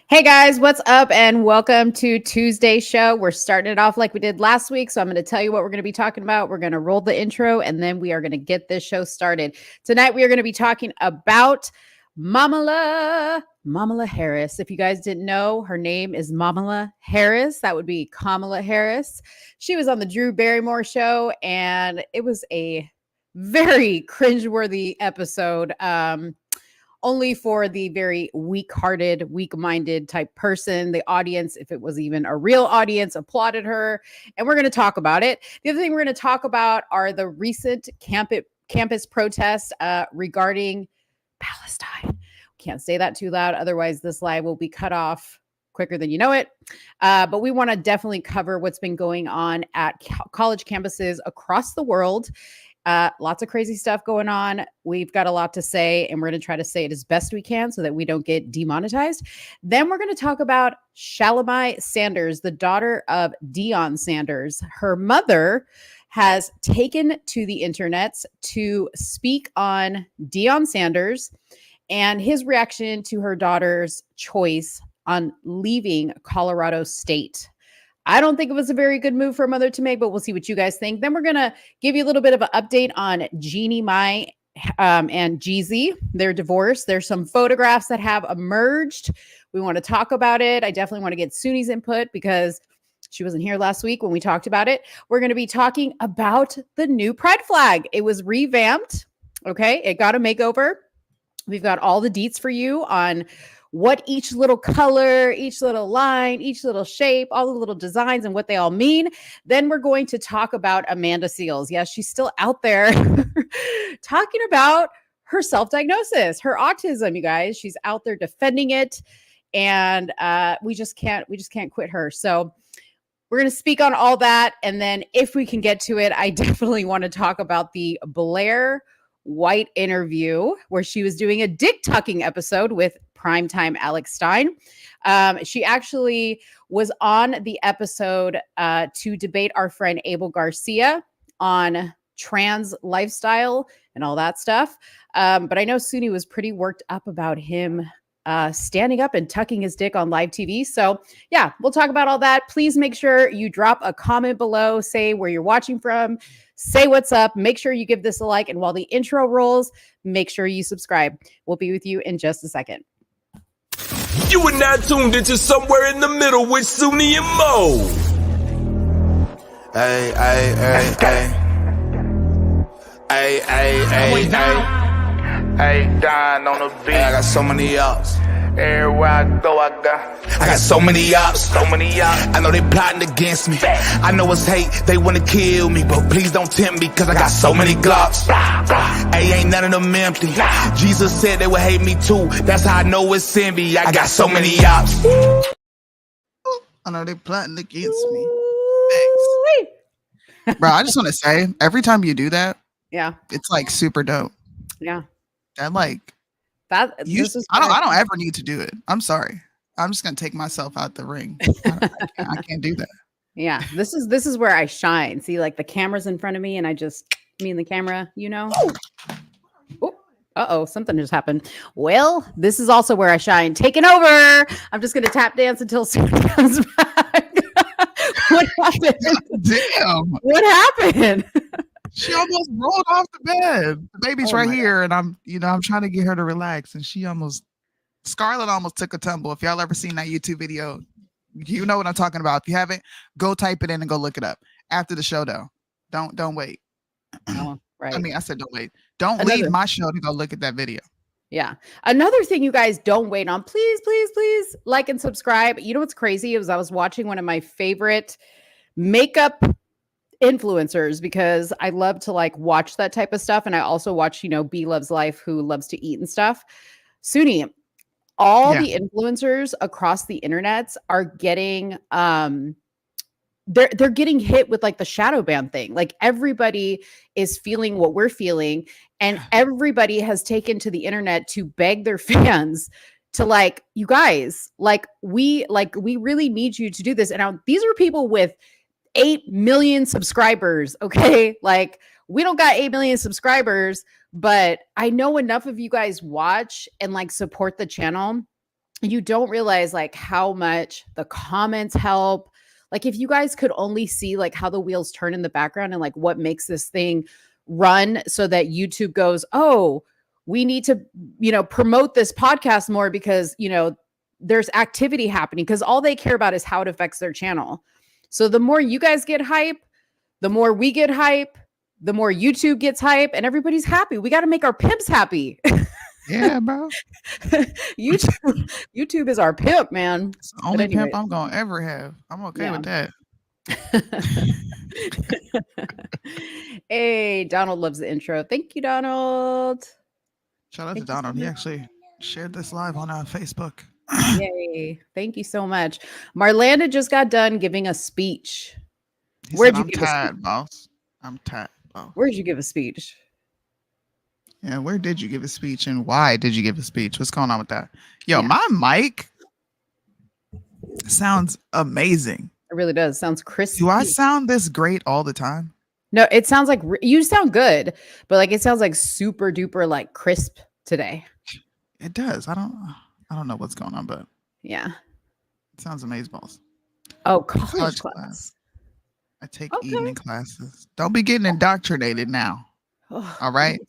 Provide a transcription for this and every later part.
Hey guys, what's up? And welcome to Tuesday's show. We're starting it off like we did last week. So I'm going to tell you what we're going to be talking about. We're going to roll the intro and then we are going to get this show started. Tonight, we are going to be talking about Kamala Harris. If you guys didn't know, her name is Kamala Harris. That would be Kamala Harris. She was on the Drew Barrymore show and it was a very cringeworthy episode. Only for the very weak-hearted, weak-minded type person. The audience, if it was even a real audience, applauded her. And we're going to talk about it. The other thing we're going to talk about are the recent campus protests regarding Palestine. Can't say that too loud. Otherwise, this live will be cut off quicker than you know it. But we want to definitely cover what's been going on at college campuses across the world. Lots of crazy stuff going on. We've got a lot to say, and we're going to try to say it as best we can so that we don't get demonetized. Then we're going to talk about Shalomi Sanders, the daughter of Deion Sanders. Her mother has taken to the internet to speak on Deion Sanders and his reaction to her daughter's choice on leaving Colorado State. I don't think it was a very good move for a mother to make, but we'll see what you guys think. Then we're going to give you a little bit of an update on I Jeannie Mai and Jeezy, their divorce. There's some photographs that have emerged. We want to talk about it. I definitely want to get Soonie's input because she wasn't here last week when we talked about it. We're going to be talking about the new pride flag. It was revamped. Okay. It got a makeover. We've got all the deets for you on what each little color, each little line, each little shape, all the little designs and what they all mean. Then we're going to talk about Amanda Seales. Yes, she's still out there talking about her self-diagnosis, her autism, you guys. She's out there defending it. And we just can't quit her. So we're going to speak on all that. And then if we can get to it, I definitely want to talk about the Blair White interview where she was doing a dick tucking episode with primetime Alex Stein. She actually was on the episode to debate our friend Abel Garcia on trans lifestyle and all that stuff. But I know Soonie was pretty worked up about him standing up and tucking his dick on live TV. So yeah, we'll talk about all that. Please make sure you drop a comment below, say where you're watching from, say what's up, make sure you give this a like. And while the intro rolls, make sure you subscribe. We'll be with you in just a second. You are now tuned into Somewhere in the Middle with Soonie and Mo. Hey, hey, hey, hey. Hey, hey, hey, hey. Hey, Don on the beat. Hey, I got so many ups. Everywhere I go, I got so many ups. so many ups. I know they plotting against me. I know it's hate, they wanna kill me, but please don't tempt me, cause I got so many glocks. Hey, ain't none of them empty. Jesus said they would hate me too. That's how I know it's envy. I got so many ups. I know they plotting against me. Thanks. Bro, I just want to say, every time you do that, Yeah. it's like super dope. Yeah. That like I don't ever need to do it. I'm sorry. I'm just gonna take myself out the ring. I can't do that. Yeah. This is where I shine. See, like the camera's in front of me and I just me and the camera, you know. Oh, something just happened. Well, this is also where I shine. Taking over. I'm just gonna tap dance until Soonie comes back. What happened? Damn. What happened? She almost rolled off the bed. The baby's right here, and I'm trying to get her to relax, and Scarlett almost took a tumble. If y'all ever seen that YouTube video, you know what I'm talking about. If you haven't, go type it in and go look it up after the show. Though, don't wait. Oh, right. I mean, I said don't wait. Don't leave my show to go look at that video. Yeah. Another thing you guys don't wait on, please, please, please like and subscribe. You know what's crazy is I was watching one of my favorite makeup influencers because I love to like watch that type of stuff. And I also watch, B Loves Life, who loves to eat and stuff. Soonie, all the influencers across the internet are getting they're getting hit with like the shadow ban thing. Like everybody is feeling what we're feeling, and everybody has taken to the internet to beg their fans to like, you guys, we really need you to do this. And now these are people with 8 million subscribers. Okay. Like we don't got 8 million subscribers, but I know enough of you guys watch and like support the channel you don't realize like how much the comments help. Like if you guys could only see like how the wheels turn in the background and like what makes this thing run so that YouTube goes, oh, we need to, promote this podcast more because, there's activity happening, because all they care about is how it affects their channel. So the more you guys get hype, the more we get hype, the more YouTube gets hype, and everybody's happy. We got to make our pimps happy. Yeah, bro. YouTube is our pimp, man. It's the only pimp I'm gonna ever have. I'm okay with that. Hey, Donald loves the intro. Thank you, Donald. Shout out to Donald. He actually shared this live on Facebook. Yay. Thank you so much. Marlanda just got done giving a speech. I'm tired, boss. I'm tired, boss. Where'd you give a speech? Yeah, where did you give a speech and why did you give a speech? What's going on with that? Yo, my mic sounds amazing. It really does. Sounds crisp. Do I sound this great all the time? No, it sounds like you sound good, but like it sounds like super duper like crisp today. It does. I don't know what's going on, but yeah, it sounds amazing, boss. Oh, college class. I take evening classes. Don't be getting indoctrinated now. All right.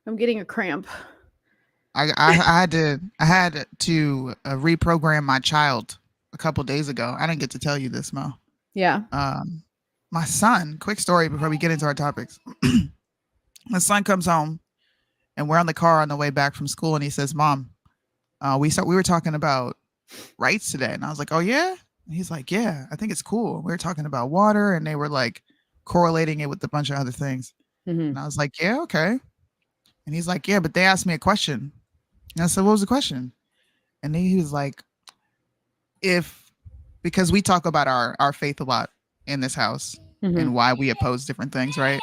I'm getting a cramp. I had to reprogram my child a couple days ago. I didn't get to tell you this, Mo. Yeah. My son, quick story before we get into our topics. My son comes home and we're on the car on the way back from school and he says, Mom, we were talking about rights today. And I was like, oh yeah? And he's like, yeah, I think it's cool. We were talking about water and they were like correlating it with a bunch of other things. Mm-hmm. And I was like, yeah, okay. And he's like, yeah, but they asked me a question. And I said, what was the question? And then he was like, because we talk about our faith a lot in this house and why we oppose different things, right?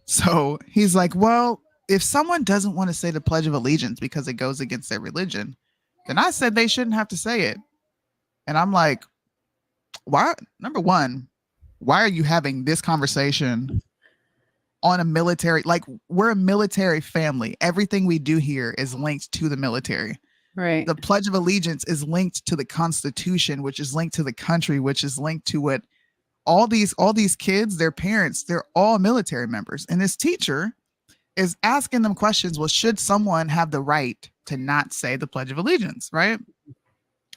So he's like, well, if someone doesn't want to say the Pledge of Allegiance because it goes against their religion, then I said they shouldn't have to say it. And I'm like, why? Number one, why are you having this conversation on a military? Like, we're a military family. Everything we do here is linked to the military. Right. The Pledge of Allegiance is linked to the Constitution, which is linked to the country, which is linked to what all these kids, their parents, they're all military members. And this teacher is asking them questions. Well, should someone have the right to not say the Pledge of Allegiance, right?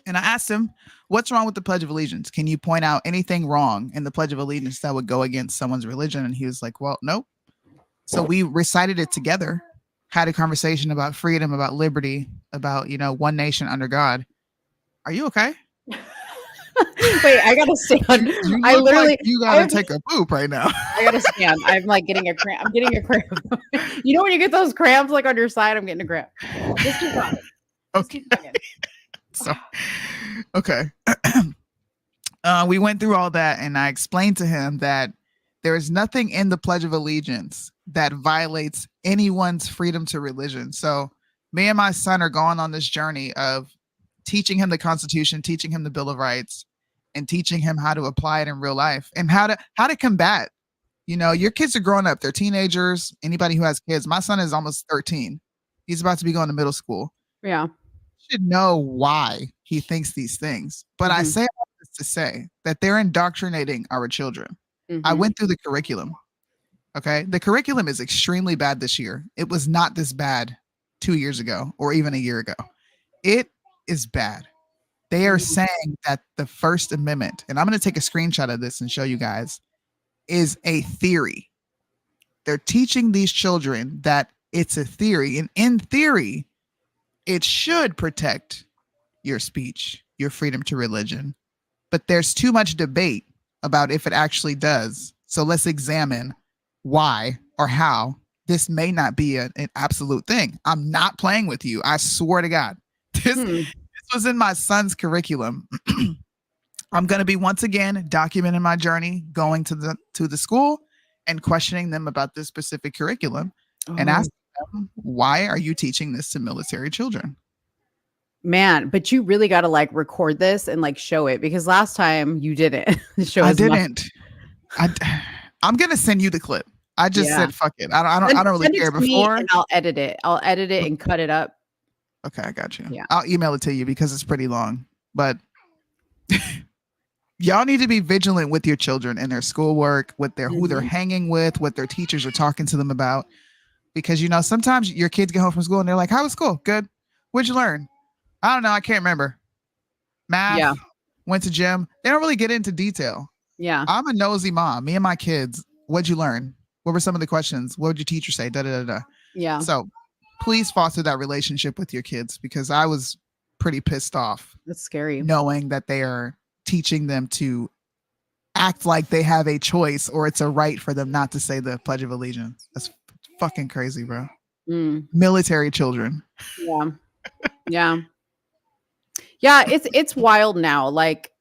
And I asked him, what's wrong with the Pledge of Allegiance? Can you point out anything wrong in the Pledge of Allegiance that would go against someone's religion? And he was like, well, nope. So we recited it together, had a conversation about freedom, about liberty, about, one nation under God. Are you okay? Wait, I gotta stand. I literally, like you gotta take a poop right now. I gotta stand. I'm like getting a cramp. I'm getting a cramp. You know when you get those cramps like on your side? I'm getting a cramp. Just keep talking. Okay. So, okay. We went through all that, and I explained to him that there is nothing in the Pledge of Allegiance that violates anyone's freedom to religion. So, me and my son are going on this journey of teaching him the Constitution, teaching him the Bill of Rights, and teaching him how to apply it in real life and how to combat. Your kids are growing up; they're teenagers. Anybody who has kids, my son is almost 13. He's about to be going to middle school. Yeah. Should know why he thinks these things, but I say all this to say that they're indoctrinating our children. I went through the curriculum. Okay, the curriculum is extremely bad this year. It was not this bad 2 years ago or even a year ago. It is bad. They are saying that the First Amendment, and I'm going to take a screenshot of this and show you guys, is a theory. They're teaching these children that it's a theory, and in theory, it should protect your speech, your freedom to religion. But there's too much debate about if it actually does. So let's examine why or how this may not be an absolute thing. I'm not playing with you. I swear to God. This was in my son's curriculum. I'm going to be once again documenting my journey, going to the school and questioning them about this specific curriculum and asking them, why are you teaching this to military children? Man, but you really got to like record this and like show it, because last time you didn't show. I didn't. I'm going to send you the clip. I just said, fuck it. I don't really care before. And I'll edit it. I'll edit it and cut it up. Okay, I got you. Yeah. I'll email it to you because it's pretty long. But y'all need to be vigilant with your children and their schoolwork, with their who they're hanging with, what their teachers are talking to them about. Because sometimes your kids get home from school and they're like, "How was school? Good. What'd you learn? I don't know. I can't remember. Math. Yeah. Went to gym." They don't really get into detail. Yeah. I'm a nosy mom. Me and my kids. What'd you learn? What were some of the questions? What would your teacher say? Da da da da. Yeah. So please foster that relationship with your kids, because I was pretty pissed off That's scary. knowing that they are teaching them to act like they have a choice or it's a right for them not to say the Pledge of Allegiance. That's fucking crazy, bro. Military children. Yeah. Yeah. Yeah. It's wild now. Like,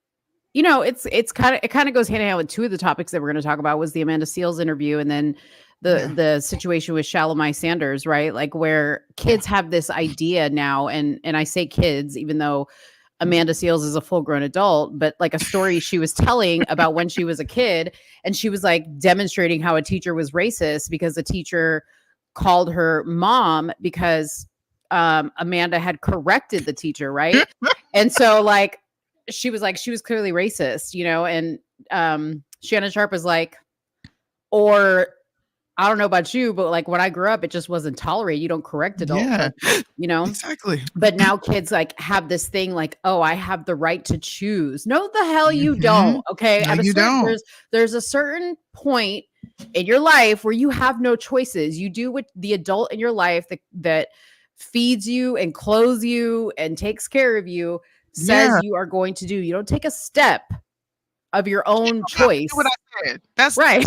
it kind of goes hand in hand with two of the topics that we're going to talk about was the Amanda Seales interview and then the situation with Shalomi Sanders, right? Like where kids have this idea now, and I say kids, even though Amanda Seales is a full-grown adult, but like a story she was telling about when she was a kid, and she was like demonstrating how a teacher was racist because the teacher called her mom because Amanda had corrected the teacher, right? And so like she was clearly racist, and Shannon Sharp was like, or I don't know about you, but like when I grew up, it just wasn't tolerated. You don't correct adults, Exactly. But now kids like have this thing like, oh, I have the right to choose. No, the hell you don't. Okay. No, you don't. There's a certain point in your life where you have no choices. You do what the adult in your life that feeds you and clothes you and takes care of you says you are going to do. You don't take a step of your own choice. What I said. That's right.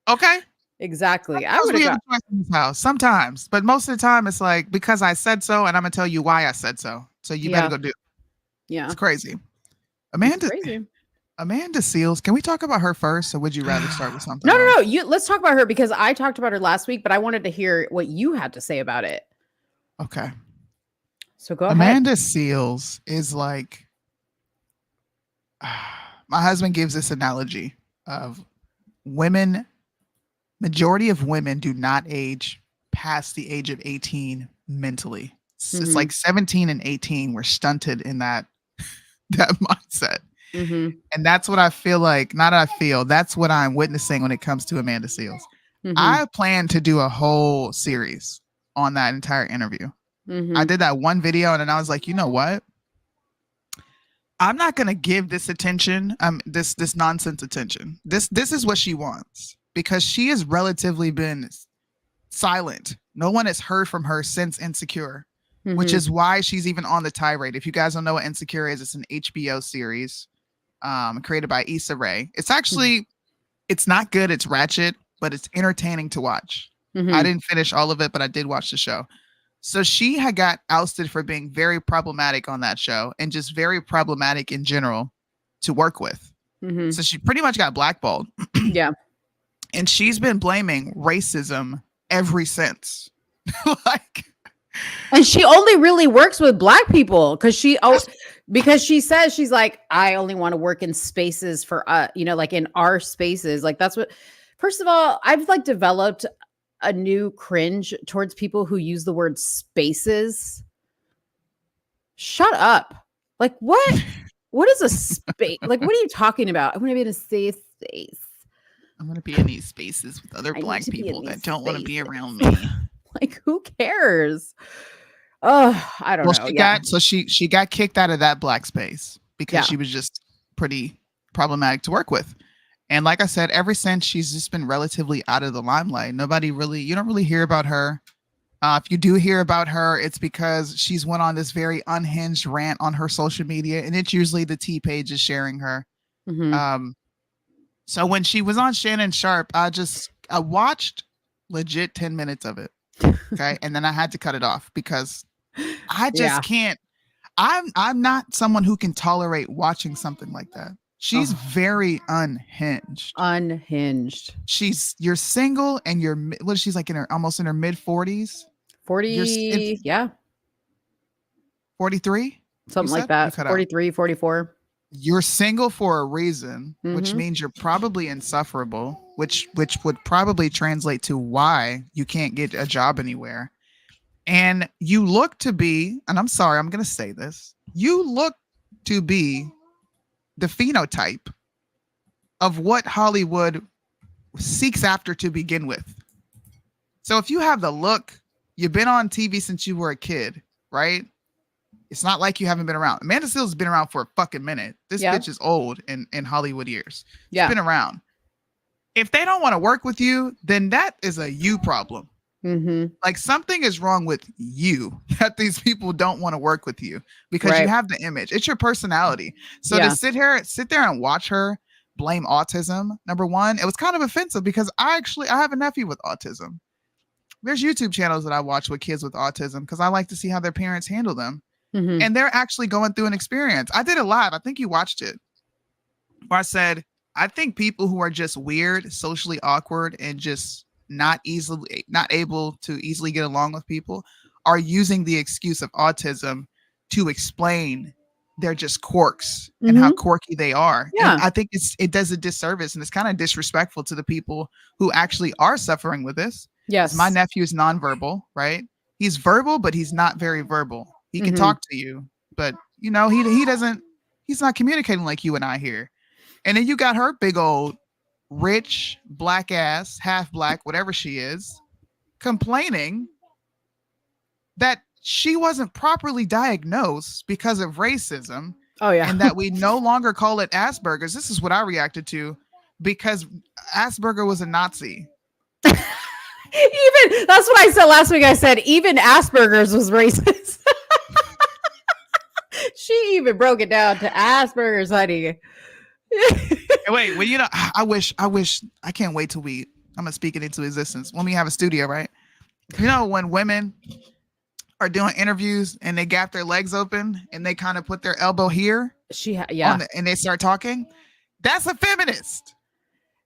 Okay. Exactly. I would have a choice in this house sometimes, but most of the time it's like, because I said so, and I'm gonna tell you why I said so. So you better go do it. Yeah. It's crazy. Amanda Seales. Can we talk about her first, or would you rather start with something? No. Let's talk about her, because I talked about her last week, but I wanted to hear what you had to say about it. Okay. So go ahead. Amanda Seales is like, my husband gives this analogy of women. Majority of women do not age past the age of 18 mentally. It's like 17 and 18 were stunted in that mindset. And that's what I feel like. That's what I'm witnessing when it comes to Amanda Seales. I plan to do a whole series on that entire interview. I did that one video, and then I was like, you know what? I'm not going to give this attention, this nonsense attention. This is what she wants. Because she has relatively been silent. No one has heard from her since Insecure, which is why she's even on the tirade. If you guys don't know what Insecure is, it's an HBO series created by Issa Rae. It's actually, it's not good. It's ratchet, but it's entertaining to watch. I didn't finish all of it, but I did watch the show. So she had got ousted for being very problematic on that show, and just very problematic in general to work with. So she pretty much got blackballed. Yeah. And she's been blaming racism ever since. And she only really works with Black people because she says, she's like, I only want to work in spaces for like in our spaces. Like that's what, first of all, I've like developed a new cringe towards people who use the word spaces. Shut up. Like what is a space? Like, what are you talking about? I want to be in a safe space. I'm going to be in these spaces with other Black people that don't want to be around me. Like, who cares? Oh, I don't know. She got kicked out of that Black space because she was just pretty problematic to work with. And like I said, ever since, she's just been relatively out of the limelight. You don't really hear about her. If you do hear about her, it's because she's went on this very unhinged rant on her social media, and it's usually the T page is sharing her. So when she was on Shannon Sharp, I watched legit 10 minutes of it. Okay. And then I had to cut it off because I just can't. I'm not someone who can tolerate watching something like that. She's very unhinged. You're single and she's like almost in her mid 40s. 40. 43. Something like that. 43, 44. You're single for a reason, which means you're probably insufferable, which would probably translate to why you can't get a job anywhere. And you look to be, and I'm sorry, I'm going to say this, you look to be the phenotype of what Hollywood seeks after to begin with. So if you have the look, you've been on TV since you were a kid, right? It's not like you haven't been around. Amanda Seales has been around for a fucking minute. This bitch is old in Hollywood years. She's been around. If they don't want to work with you, then that is a you problem. Mm-hmm. Like something is wrong with you that these people don't want to work with you because you have the image. It's your personality. So to sit there and watch her blame autism, number one, it was kind of offensive because I have a nephew with autism. There's YouTube channels that I watch with kids with autism because I like to see how their parents handle them. Mm-hmm. And they're actually going through an experience. I did it live. I think you watched it. Where I said, I think people who are just weird, socially awkward, and just not able to easily get along with people are using the excuse of autism to explain they're just quirks and how quirky they are. Yeah. And I think it does a disservice and it's kind of disrespectful to the people who actually are suffering with this. Yes. My nephew is nonverbal, right? He's verbal, but he's not very verbal. He can talk to you, but you know, he's not communicating like you and I here. And then you got her big old rich black ass, half black, whatever she is, complaining that she wasn't properly diagnosed because of racism. Oh yeah. And that we no longer call it Asperger's. This is what I reacted to because Asperger was a Nazi. Even that's what I said last week. I said even Asperger's was racist. She even broke it down to Asperger's, honey. Wait, well, you know, I wish I can't wait till I'm gonna speak it into existence when we have a studio, right? You know, when women are doing interviews and they gap their legs open and they kind of put their elbow here, and they start talking. That's a feminist.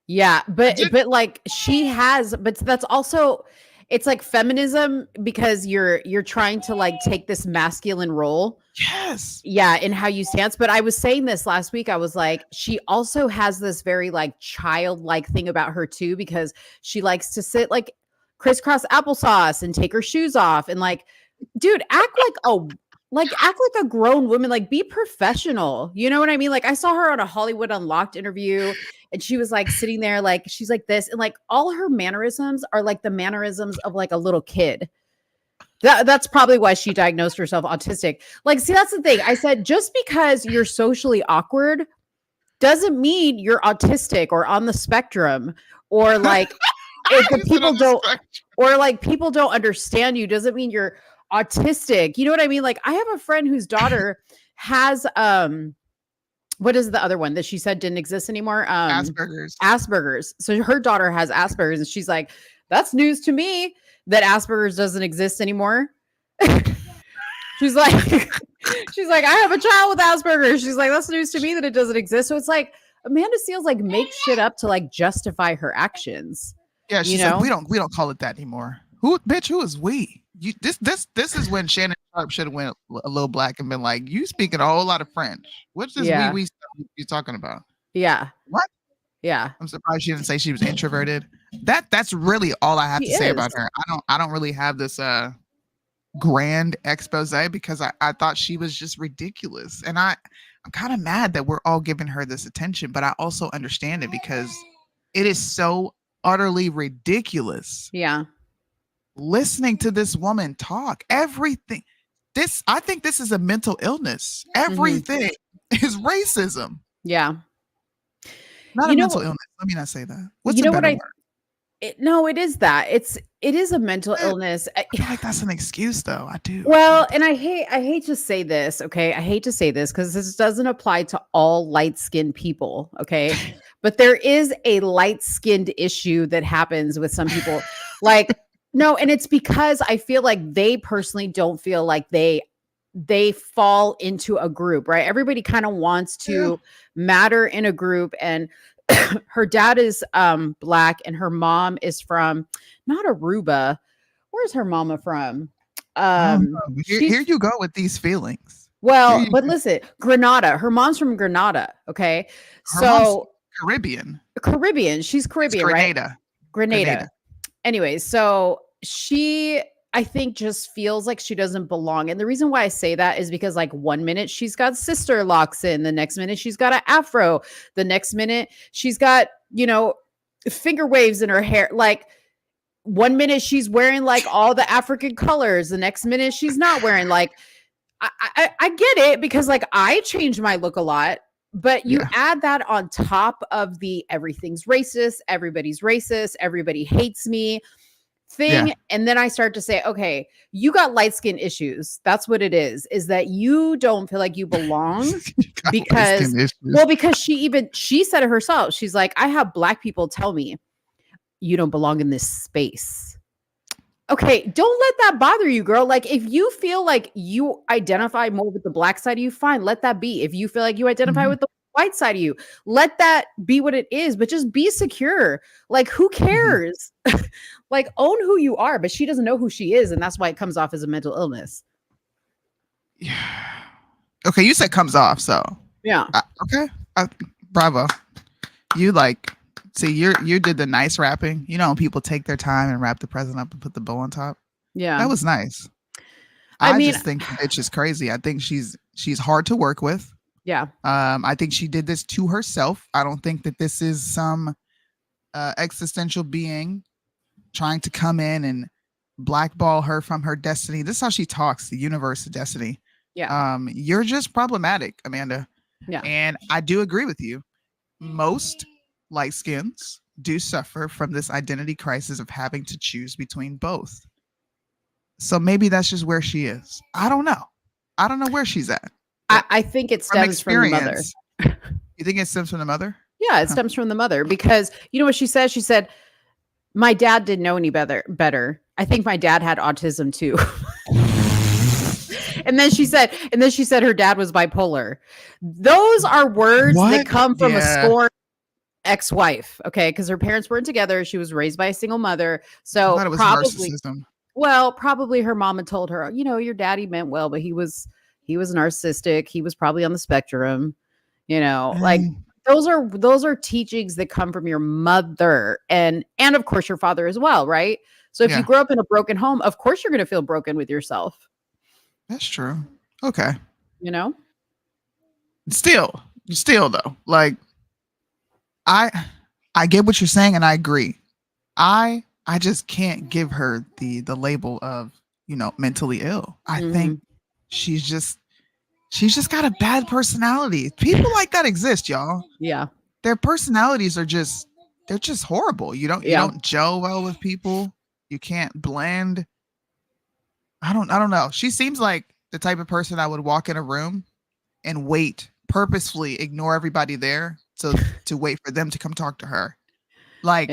Yeah, but like but that's also, it's like feminism because you're trying to like take this masculine role. Yes. Yeah, in how you stance. But I was saying this last week. I was like, she also has this very like childlike thing about her too, because she likes to sit like crisscross applesauce and take her shoes off and like, dude, act like a grown woman, like be professional. You know what I mean? Like I saw her on a Hollywood Unlocked interview and she was like sitting there, like she's like this, and like all her mannerisms are like the mannerisms of like a little kid. That's probably why she diagnosed herself autistic. Like, see, that's the thing. I said, just because you're socially awkward doesn't mean you're autistic or on the spectrum or like if the people don't, or like people don't understand you doesn't mean you're autistic. You know what I mean? Like I have a friend whose daughter has what is the other one that she said didn't exist anymore? Asperger's. So her daughter has Asperger's and she's like, that's news to me that Asperger's doesn't exist anymore. she's like I have a child with Asperger's. She's like, that's news to me that it doesn't exist. So it's like Amanda Seales like makes shit up to like justify her actions. Yeah, she's like, we don't call it that anymore. Who is we? This is when Shannon Sharp should have went a little black and been like, you speaking a whole lot of French. What's this we stuff you're talking about? Yeah. What? Yeah. I'm surprised she didn't say she was introverted. That's really all I have to say about her. I don't really have this grand expose because I thought she was just ridiculous. And I'm kind of mad that we're all giving her this attention, but I also understand it because it is so utterly ridiculous. Yeah. Listening to this woman talk, everything. I think this is a mental illness. Everything is racism. Yeah. Not a mental illness. Let me not say that. What's you know a better what word? No, it is that. It is a mental illness. I feel like that's an excuse though. I do. Well, and I hate to say this, okay? I hate to say this because this doesn't apply to all light-skinned people, okay? But there is a light-skinned issue that happens with some people. Like, no, and it's because I feel like they personally don't feel like they fall into a group, right? Everybody kind of wants to matter in a group, and her dad is black and her mom is from not Aruba. Where's her mama from? Here you go with these feelings. Well, but listen, Grenada. Her mom's from Grenada. Okay. Her mom's Caribbean. She's Caribbean, right? Grenada. Anyway, so she I think just feels like she doesn't belong. And the reason why I say that is because like 1 minute she's got sister locks in, the next minute she's got an afro, the next minute she's got, finger waves in her hair. Like 1 minute she's wearing like all the African colors, the next minute she's not wearing. Like I get it, because like I change my look a lot, but you add that on top of the everything's racist, everybody hates me thing. And then I start to say, okay, you got light skin issues. That's what it is that you don't feel like you belong because she said it herself. She's like, I have Black people tell me you don't belong in this space. Okay, don't let that bother you, girl. Like, if you feel like you identify more with the Black side of you, fine, let that be. If you feel like you identify with the white side of you, let that be what it is, but just be secure. Like, who cares? Like, own who you are. But she doesn't know who she is, and that's why it comes off as a mental illness. Yeah. Okay, you said comes off, so yeah. Okay, bravo. You like, see, you did the nice wrapping. You know, when people take their time and wrap the present up and put the bow on top. Yeah, that was nice. I just think the bitch is crazy. I think she's hard to work with. Yeah. I think she did this to herself. I don't think that this is some existential being trying to come in and blackball her from her destiny. This is how she talks, the universe of destiny. Yeah. You're just problematic, Amanda. Yeah. And I do agree with you. Most light skins do suffer from this identity crisis of having to choose between both. So maybe that's just where she is. I don't know. I don't know where she's at. I think it stems from the mother. You think it stems from the mother? Yeah, it stems from the mother, because you know what she said? She said, my dad didn't know any better. I think my dad had autism too. And then she said her dad was bipolar. Those are words that come from a scorned ex-wife. Okay. Because her parents weren't together. She was raised by a single mother. So I thought it was probably, narcissism. well, probably her mom had told her, your daddy meant well, but he was narcissistic. He was probably on the spectrum, like those are teachings that come from your mother and of course your father as well. Right. So if you grow up in a broken home, of course you're going to feel broken with yourself. That's true. Okay. Still though, like I get what you're saying and I agree. I just can't give her the label of, mentally ill. I think she's just got a bad personality. People like that exist, y'all. Yeah. Their personalities are they're just horrible. You don't gel well with people. You can't blend. I don't know. She seems like the type of person I would walk in a room and purposefully ignore everybody there to wait for them to come talk to her. Like,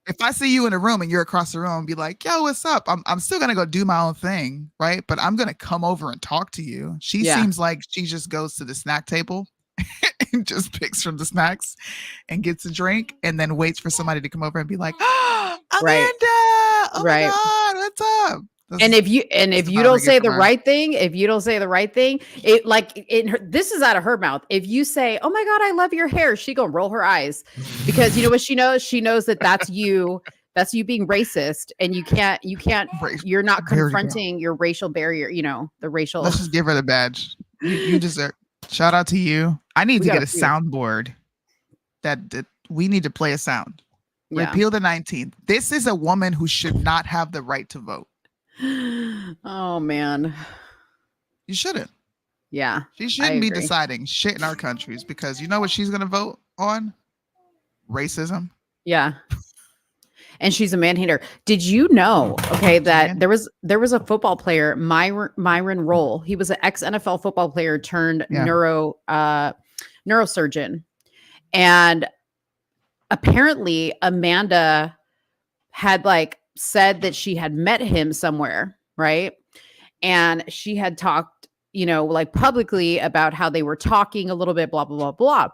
if I see you in a room and you're across the room, be like, yo, what's up? I'm still going to go do my own thing. Right. But I'm going to come over and talk to you. She seems like she just goes to the snack table and just picks from the snacks and gets a drink and then waits for somebody to come over and be like, oh, Amanda, oh my God, what's up? If you don't say the right thing, this is out of her mouth. If you say, "Oh my God, I love your hair," she gonna roll her eyes, because you know what she knows. She knows that that's you. That's you being racist, and you can't. You're not confronting your racial barrier. The racial. Let's just give her the badge. You deserve. Shout out to you. I need to get a soundboard. That we need to play a sound. Repeal the 19th. This is a woman who should not have the right to vote. Oh man, you shouldn't. Yeah, she shouldn't be deciding shit in our countries, because you know what she's gonna vote on? Racism. Yeah, and she's a man hater. Did you know? Okay, that there was a football player, Myron Rolle. He was an ex NFL football player turned neurosurgeon, and apparently Amanda had said that she had met him somewhere, right? And she had talked, publicly about how they were talking a little bit, blah, blah, blah, blah.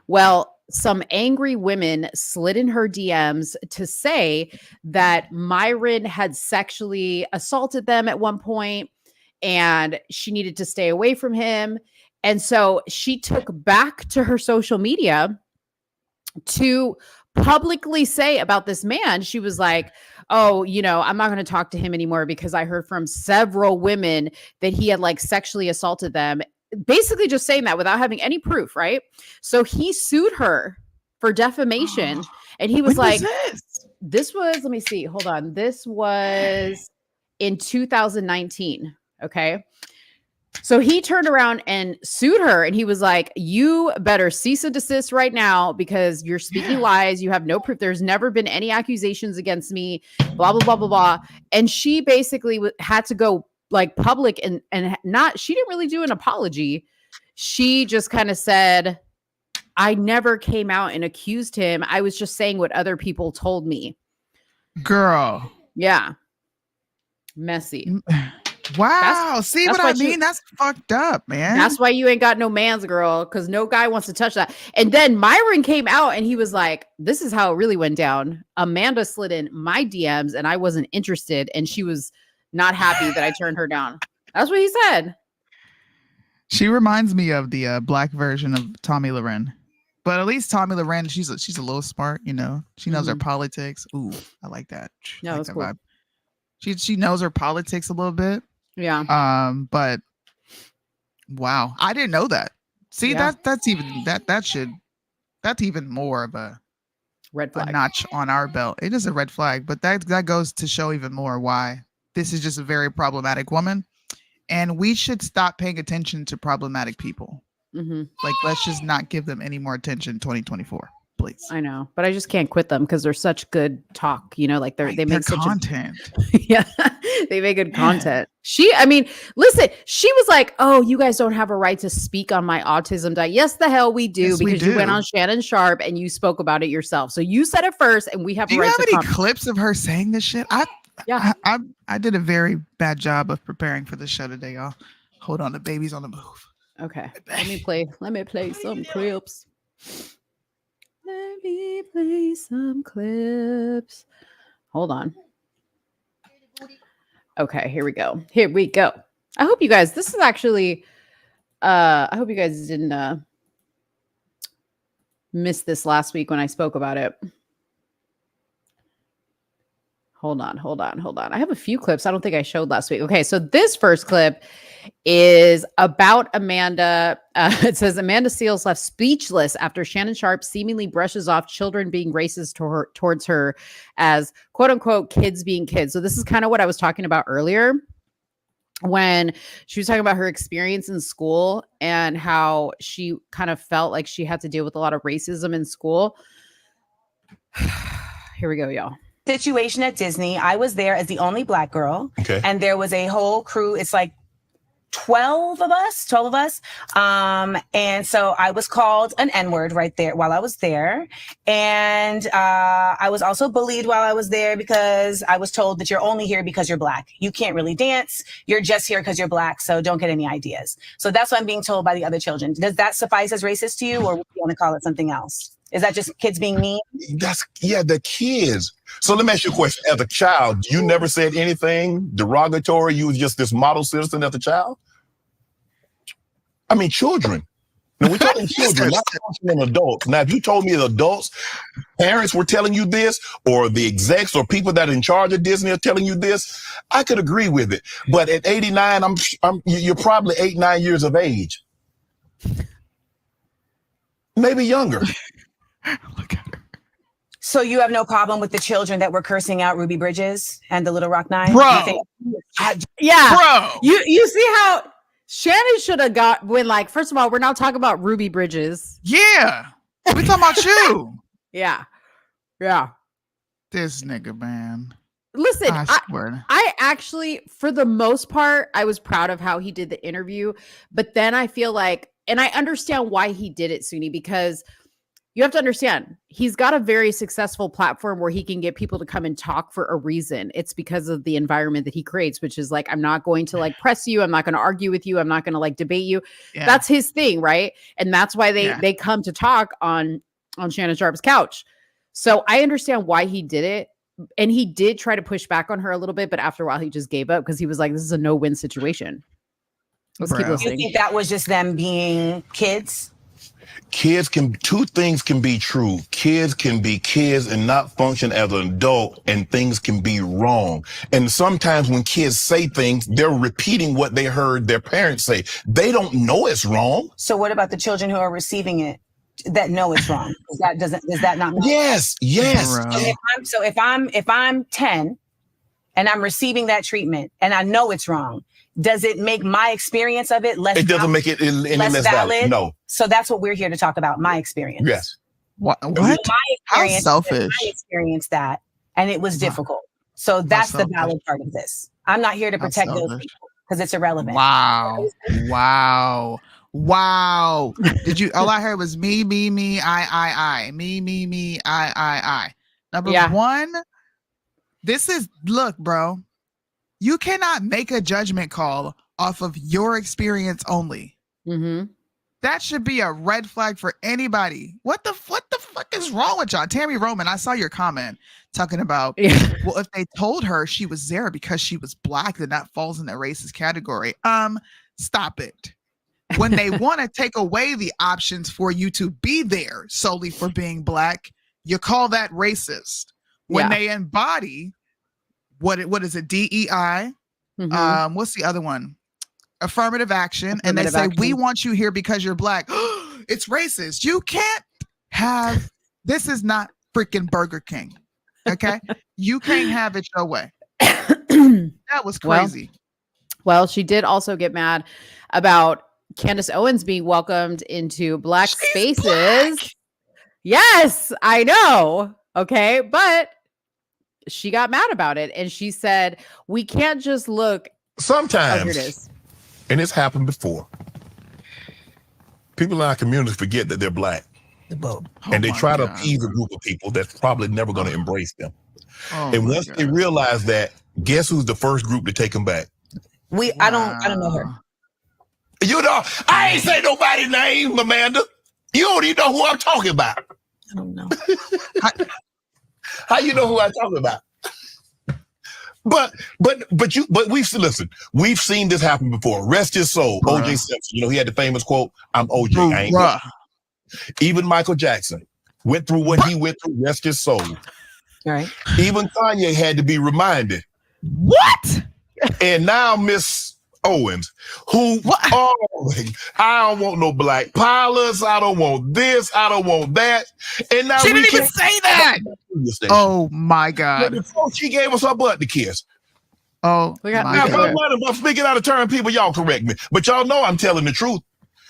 Well, some angry women slid in her DMs to say that Myron had sexually assaulted them at one point and she needed to stay away from him. And so she took back to her social media to publicly say about this man. She was like, oh, you know, I'm not going to talk to him anymore because I heard from several women that he had like sexually assaulted them. Basically just saying that without having any proof, right? So he sued her for defamation. And he was like, this was, let me see, hold on. This was in 2019. Okay. So he turned around and sued her, and he was like, you better cease and desist right now because you're speaking lies. You have no proof. There's never been any accusations against me, blah, blah, blah, blah, blah. And she basically had to go like public and not, she didn't really do an apology. She just kind of said, I never came out and accused him. I was just saying what other people told me. Girl. Yeah. Messy. Wow. See what I mean? That's fucked up, man. That's why you ain't got no man's, girl, because no guy wants to touch that. And then Myron came out and he was like, this is how it really went down. Amanda slid in my DMs and I wasn't interested. And she was not happy that I turned her down. That's what he said. She reminds me of the black version of Tommy Loren. But at least Tommy Loren, she's a little smart, you know. She knows her politics. Ooh, I like that. No, that's cool. Vibe. She knows her politics a little bit. Yeah. But wow, I didn't know that. See, that's even more of a red flag, a notch on our belt. It is a red flag, but that goes to show even more why this is just a very problematic woman, and we should stop paying attention to problematic people. Like, let's just not give them any more attention. 2024. Please. I know, but I just can't quit them because they're such good talk, you know, like they make such content. Yeah, they make good content. I mean, listen, she was like, oh, you guys don't have a right to speak on my autism diet. Yes, the hell we do, because you went on Shannon Sharp and you spoke about it yourself. So you said it first and we have a right to comment. Do you have any clips of her saying this shit? I did a very bad job of preparing for the show today, y'all. Hold on, the baby's on the move. Okay, let me play some clips. Let me play some clips. Hold on. Okay, here we go. I hope you guys, this is actually, I hope you guys didn't miss this last week when I spoke about it. Hold on. I have a few clips I don't think I showed last week. Okay, so this first clip is about Amanda. It says Amanda Seales left speechless after Shannon Sharp seemingly brushes off children being racist towards her as quote unquote kids being kids. So this is kind of what I was talking about earlier when she was talking about her experience in school and how she kind of felt like she had to deal with a lot of racism in school. Here we go, y'all. Situation at Disney. I was there as the only Black girl. Okay. And there was a whole crew. It's like 12 of us. And so I was called an N-word right there while I was there. And I was also bullied while I was there because I was told that you're only here because you're Black. You can't really dance. You're just here because you're Black. So don't get any ideas. So that's what I'm being told by the other children. Does that suffice as racist to you, or would you want to call it something else? Is that just kids being mean? The kids. So let me ask you a question. As a child, you never said anything derogatory? You was just this model citizen as a child? I mean, children. Now, we're talking children, not talking adults. Now, if you told me as adults, parents were telling you this, or the execs or people that are in charge of Disney are telling you this, I could agree with it. But at 89, you're probably 8, 9 years of age. Maybe younger. Look at her. So you have no problem with the children that were cursing out Ruby Bridges and the Little Rock Nine? Bro. Yeah. Bro. You see how Shannon should have when, like, first of all, we're not talking about Ruby Bridges. Yeah. We're talking about you. Yeah. This nigga, man. Listen, I actually, for the most part, I was proud of how he did the interview. But then I feel like, and I understand why he did it, Soonie, because you have to understand, he's got a very successful platform where he can get people to come and talk for a reason. It's because of the environment that he creates, which is like, I'm not going to like press you. I'm not going to argue with you. I'm not going to like debate you. Yeah. That's his thing, right? And that's why they come to talk on Shannon Sharp's couch. So I understand why he did it. And he did try to push back on her a little bit, but after a while he just gave up because he was like, this is a no-win situation. Let's keep listening. You think that was just them being kids? Two things can be true. Kids can be kids and not function as an adult, and things can be wrong. And sometimes when kids say things, they're repeating what they heard their parents say. They don't know it's wrong. So what about the children who are receiving it that know it's wrong? Does that not matter? Yes. So if I'm 10 and I'm receiving that treatment and I know it's wrong, does it make my experience of it less? It doesn't make it any less valid. No. So that's what we're here to talk about. My experience. Yes. What? How selfish. I experienced that, and it was difficult. So that's the valid part of this. I'm not here to protect those people because it's irrelevant. Wow. Did you? All I heard was me, I. Me, I. Number one. Look, bro. You cannot make a judgment call off of your experience only. Mm-hmm. That should be a red flag for anybody. What the fuck is wrong with y'all? Tammy Roman, I saw your comment talking about, well, if they told her she was there because she was black, then that falls in the racist category. Stop it. When they want to take away the options for you to be there solely for being black, you call that racist. When they embody what is it? DEI. Mm-hmm. What's the other one? Affirmative action. And they say, we want you here because you're black. It's racist. You can't have, this is not freaking Burger King. Okay. You can't have it your way. That was crazy. Well, she did also get mad about Candace Owens being welcomed into black spaces. Black. Yes, I know. Okay. But she got mad about it. And she said, we can't just look. Sometimes, here it is. And it's happened before, people in our community forget that they're black. And they try to appease a group of people that's probably never going to embrace them. And once they realize that, guess who's the first group to take them back? I don't know her. You know, I ain't say nobody's name, Amanda. You don't even know who I'm talking about. I don't know. How you know who I'm talking about? But we've seen this happen before. Rest his soul. O.J. Simpson, you know, he had the famous quote, I'm O.J. I ain't black. Even Michael Jackson went through what he went through, rest his soul. Right. Even Kanye had to be reminded. What? And now Miss Owens, who I don't want no black pilots, I don't want this, I don't want that. And now she didn't even say that. Oh my God. But before she gave us her butt to kiss. Oh, I'm speaking out of turn, people, y'all correct me. But y'all know I'm telling the truth.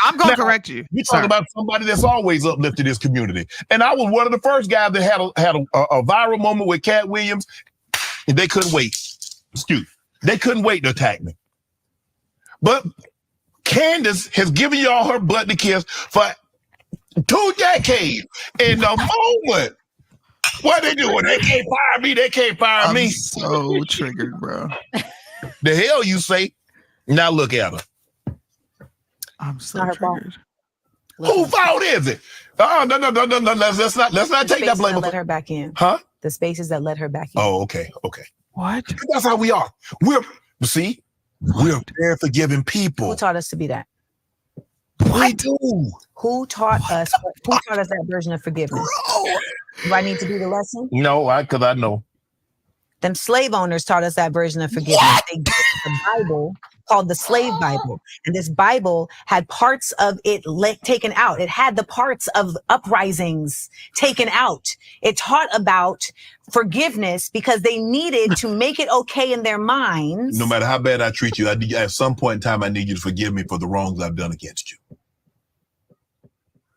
I'm gonna correct you. You talk about somebody that's always uplifted this community. And I was one of the first guys that had a viral moment with Cat Williams, and they couldn't wait. They couldn't wait to attack me. But Candace has given y'all her butt to kiss for 2 decades. In the moment, what they doing? They can't fire me. They can't fire me. I'm so triggered, bro. The hell you say? Now look at her. I'm so triggered. Whose fault is it? Oh, no. Let's not take that blame. Let her back in. Huh? The spaces that let her back in. Oh, okay. What? That's how we are. We're very forgiving people. Who taught us to be that? We do. Who taught us that version of forgiveness? Do I need to do the lesson? No, because I know. Them slave owners taught us that version of forgiveness. They gave us a Bible called the Slave Bible. And this Bible had parts of it taken out. It had the parts of uprisings taken out. It taught about forgiveness because they needed to make it okay in their minds. No matter how bad I treat you, at some point in time, I need you to forgive me for the wrongs I've done against you.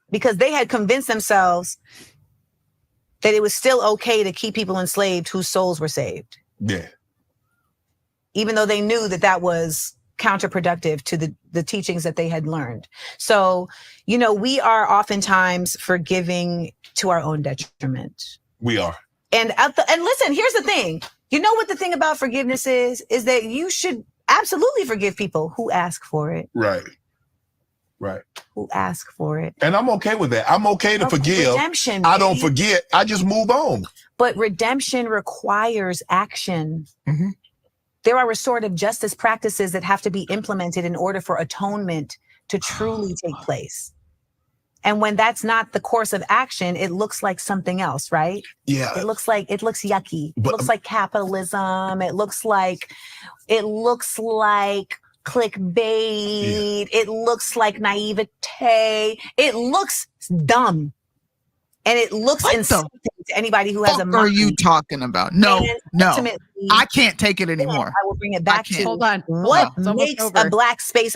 Because they had convinced themselves that it was still okay to keep people enslaved whose souls were saved. Yeah. Even though they knew that was counterproductive to the teachings that they had learned. So, we are oftentimes forgiving to our own detriment. We are. And listen, here's the thing. You know what the thing about forgiveness is that you should absolutely forgive people who ask for it. Right. Who ask for it. And I'm okay with that. I'm okay to forgive. Redemption. I don't forget. I just move on. But redemption requires action. Mm-hmm. There are restorative justice practices that have to be implemented in order for atonement to truly take place. And when that's not the course of action, it looks like something else, right? Yeah. It looks yucky. But, it looks like capitalism. It looks like clickbait. Yeah. It looks like naivete. It looks dumb. And it looks insulting to anybody who has a mind. What are you talking about? No. I can't take it anymore. I will bring it back to what makes a black space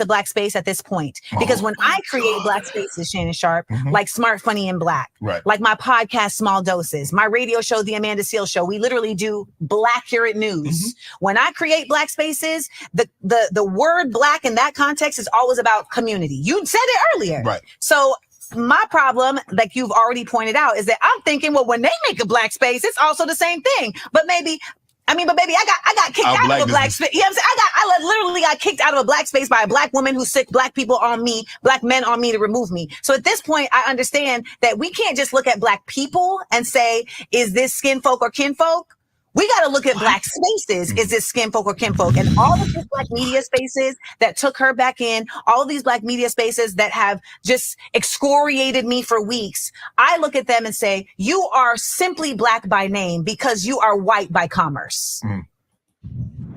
at this point. Because when I create black spaces, Shannon Sharp, like Smart, Funny, and Black, like my podcast, Small Doses, my radio show, The Amanda Seales Show, we literally do Black-curate news. When I create black spaces, the word black in that context is always about community. You said it earlier. Right. So my problem, like you've already pointed out, is that I'm thinking, well, when they make a black space, it's also the same thing. But baby, I got kicked out of a black space. You know what I'm saying? I literally got kicked out of a black space by a black woman who sick black people on me, black men on me to remove me. So at this point, I understand that we can't just look at black people and say, is this skin folk or kinfolk? We got to look at black spaces. Is this skin folk or kinfolk? And all of these black media spaces that took her back in, all of these black media spaces that have just excoriated me for weeks, I look at them and say, you are simply black by name because you are white by commerce.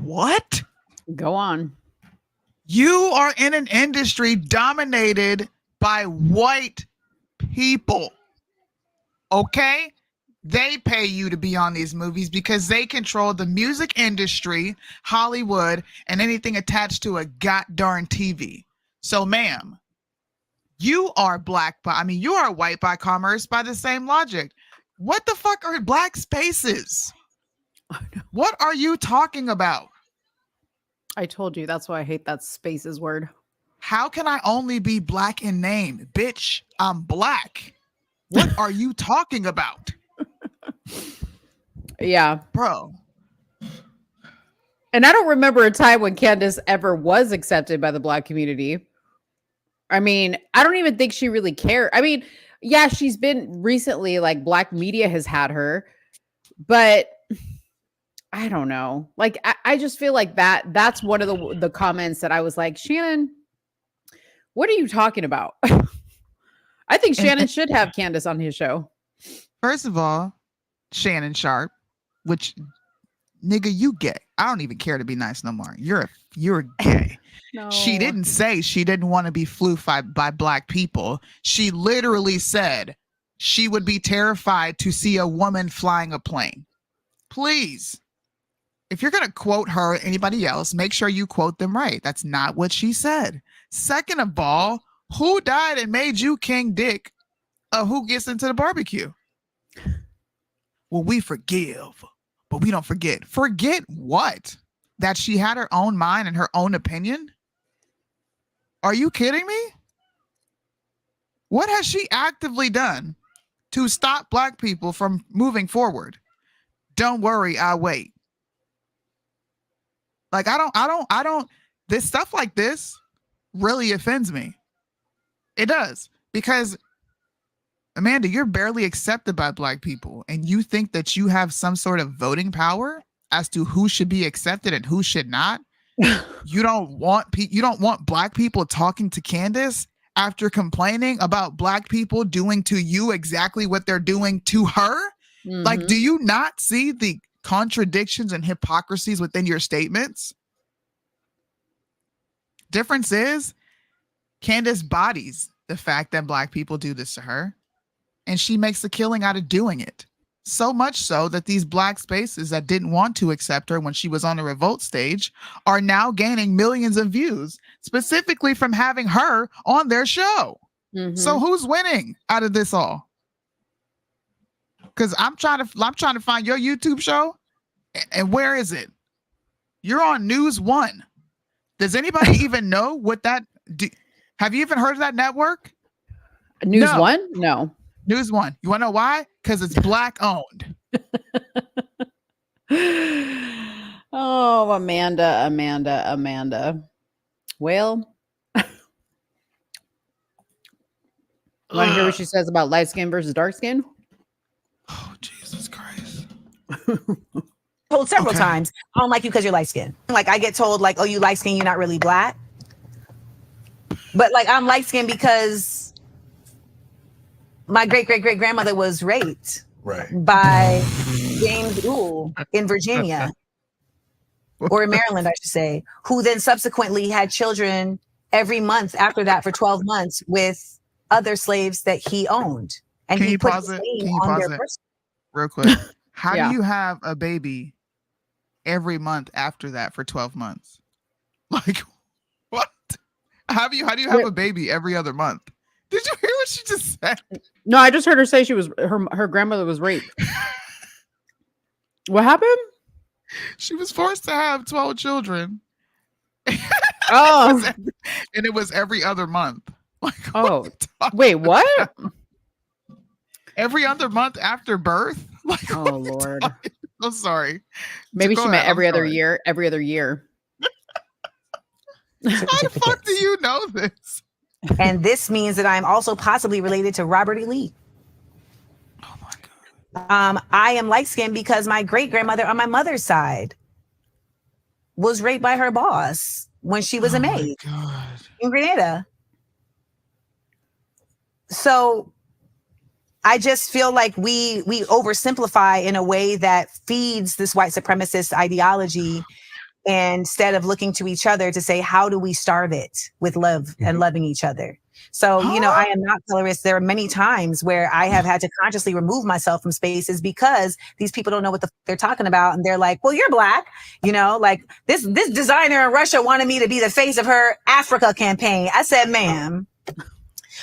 What? Go on. You are in an industry dominated by white people. Okay? They pay you to be on these movies because they control the music industry, Hollywood, and anything attached to a goddamn TV. So, ma'am, you are you are white by commerce by the same logic. What the fuck are black spaces? What are you talking about? I told you, that's why I hate that spaces word. How can I only be black in name? Bitch, I'm black. What are you talking about? Yeah, bro. And I don't remember a time when Candace ever was accepted by the black community. I mean, I don't even think she really cared. I mean, yeah, she's been recently, like, black media has had her, but I don't know. Like, I just feel like that's one of the comments that I was like, Shannon, what are you talking about? I think Shannon should have Candace on his show. First of all, Shannon Sharp, which, nigga, you gay. I don't even care to be nice no more. You're gay. No. She didn't say she didn't want to be flued by black people. She literally said she would be terrified to see a woman flying a plane. Please, if you're going to quote her or anybody else, make sure you quote them right. That's not what she said. Second of all, who died and made you King Dick of who gets into the barbecue? Well, we forgive, but we don't forget. Forget what? That she had her own mind and her own opinion? Are you kidding me? What has she actively done to stop black people from moving forward? Don't worry, I'll wait. Like, I don't, this stuff like this really offends me. It does, because Amanda, you're barely accepted by black people, and you think that you have some sort of voting power as to who should be accepted and who should not. You don't want black people talking to Candace after complaining about black people doing to you exactly what they're doing to her. Mm-hmm. Like, do you not see the contradictions and hypocrisies within your statements? Difference is, Candace bodies the fact that black people do this to her, and she makes a killing out of doing it. So much so that these black spaces that didn't want to accept her when she was on the revolt stage are now gaining millions of views, specifically from having her on their show. Mm-hmm. So who's winning out of this all? Because I'm trying to find your YouTube show, and where is it? You're on News One. Does anybody even know what that? Have you even heard of that network? News One? No. News One. You want to know why? Because it's black owned. Oh, Amanda. Well, want to hear what she says about light skin versus dark skin? Oh, Jesus Christ. Told several times, I don't like you because you're light skinned. Like, I get told, like, oh, you light skinned, you're not really black. But, like, I'm light skinned because my great-great-great-grandmother was raped Right. by James Uhl in Virginia, or in Maryland, I should say, who then subsequently had children every month after that for 12 months with other slaves that he owned. And Can he you put pause his it? name Can you on pause their it person. real quick? How Yeah. do you have a baby every month after that for 12 months? Like, what? How do you have a baby every other month? Did you hear what she just said? No, I just heard her say she was her grandmother was raped. What happened? She was forced to have 12 children. Oh, And it was every other month. Like, oh, wait, what? Every other month after birth? Like, Oh, what are you Lord. talking- I'm sorry. Maybe Go she ahead, meant I'm every other sorry. year. Every other year. How the fuck do you know this? And this means that I'm also possibly related to Robert E. Lee. Oh my God. I am light-skinned because my great-grandmother on my mother's side was raped by her boss when she was a maid God. in Grenada. So I just feel like we oversimplify in a way that feeds this white supremacist ideology instead of looking to each other to say, how do we starve it with love and loving each other? So, you know, I am not colorist. There are many times where I have had to consciously remove myself from spaces because these people don't know what they're talking about. And they're like, well, you're black, you know, like this designer in Russia wanted me to be the face of her Africa campaign. I said, ma'am,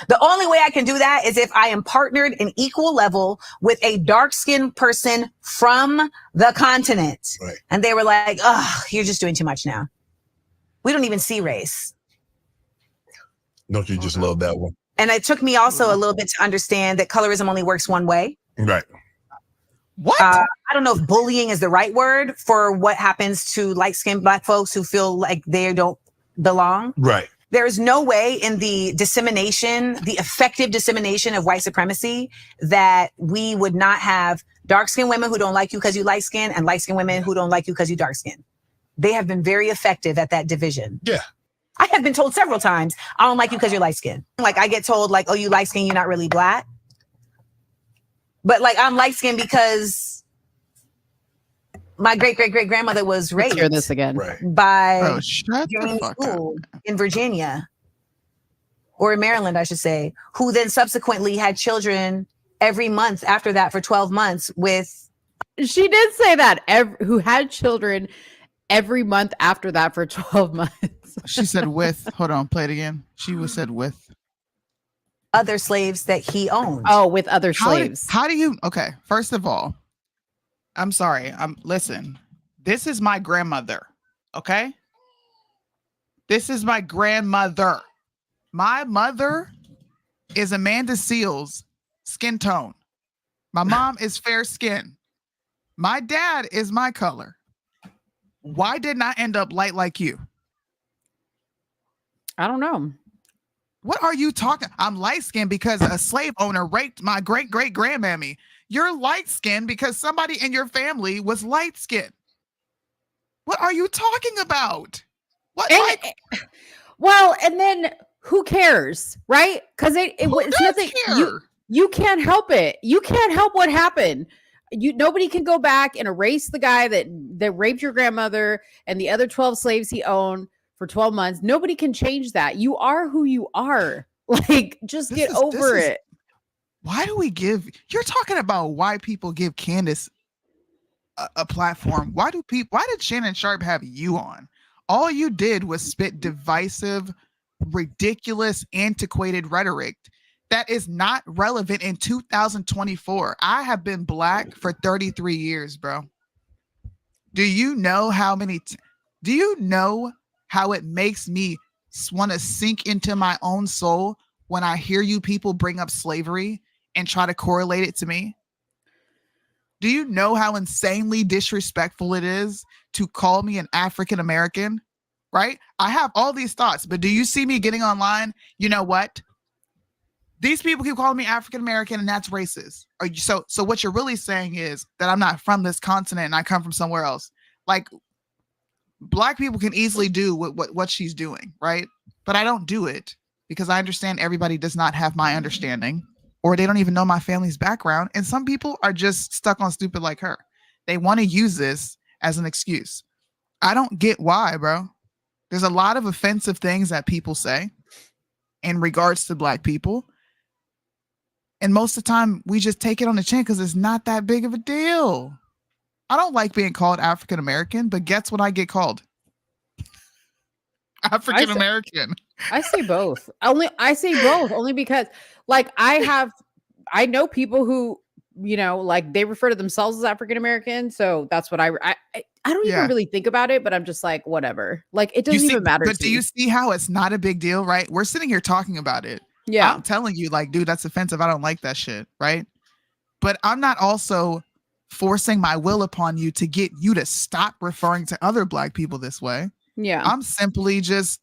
the only way I can do that is if I am partnered in equal level with a dark-skinned person from the continent. Right. And they were like, oh, you're just doing too much now. We don't even see race. Don't you just love that one? And it took me also a little bit to understand that colorism only works one way. Right. What? I don't know if bullying is the right word for what happens to light-skinned Black folks who feel like they don't belong. Right. There is no way in the dissemination, the effective dissemination of white supremacy, that we would not have dark-skinned women who don't like you because you light-skinned and light-skinned women who don't like you because you dark-skinned. They have been very effective at that division. Yeah. I have been told several times, I don't like you because you're light-skinned. Like I get told like, oh, you light-skinned, you're not really Black. But like I'm light-skinned because my great-great-great-grandmother was raped. Let's hear this again. Right. By Shut the James fuck up. Uhl in Virginia, or in Maryland, I should say, who then subsequently had children every month after that for 12 months with. She did say that who had children every month after that for 12 months. She said with. Hold on, play it again. She was said with. Other slaves that he owned. Oh, with other slaves. How do you? Okay, first of all, I'm sorry. Listen. This is my grandmother. Okay. This is my grandmother. My mother is Amanda Seals skin tone. My mom is fair skin. My dad is my color. Why didn't I end up light like you? I don't know. What are you talking? I'm light skinned because a slave owner raped my great great grandmammy. You're light skinned because somebody in your family was light skinned. What are you talking about? What? Well, and then who cares, right? Because it's nothing. Care? You can't help it. You can't help what happened. Nobody can go back and erase the guy that raped your grandmother and the other 12 slaves he owned for 12 months. Nobody can change that. You are who you are. Like, just get over it. Why do we give? You're talking about why people give Candace a platform. Why did Shannon Sharp have you on? All you did was spit divisive, ridiculous, antiquated rhetoric that is not relevant in 2024. I have been Black for 33 years, bro. Do you know how many? Do you know how it makes me want to sink into my own soul when I hear you people bring up slavery and try to correlate it to me? Do you know how insanely disrespectful it is to call me an African American? Right? I have all these thoughts, but do you see me getting online? You know what? These people keep calling me African American, and that's racist. So what you're really saying is that I'm not from this continent and I come from somewhere else. Like, Black people can easily do what she's doing, right? But I don't do it because I understand everybody does not have my understanding. or they don't even know my family's background. And some people are just stuck on stupid like her. They want to use this as an excuse. I don't get why, bro. There's a lot of offensive things that people say in regards to Black people. And most of the time, we just take it on the chin because it's not that big of a deal. I don't like being called African American, but guess what I get called? African American. I say both. I say both only because, like, I know people who, you know, like they refer to themselves as African American, so that's what I don't even really think about it, but I'm just like, whatever. Like, it doesn't even matter. But do you see how it's not a big deal, right? We're sitting here talking about it. Yeah, I'm telling you, like, dude, that's offensive. I don't like that shit, right? But I'm not also forcing my will upon you to get you to stop referring to other Black people this way. Yeah, I'm simply just,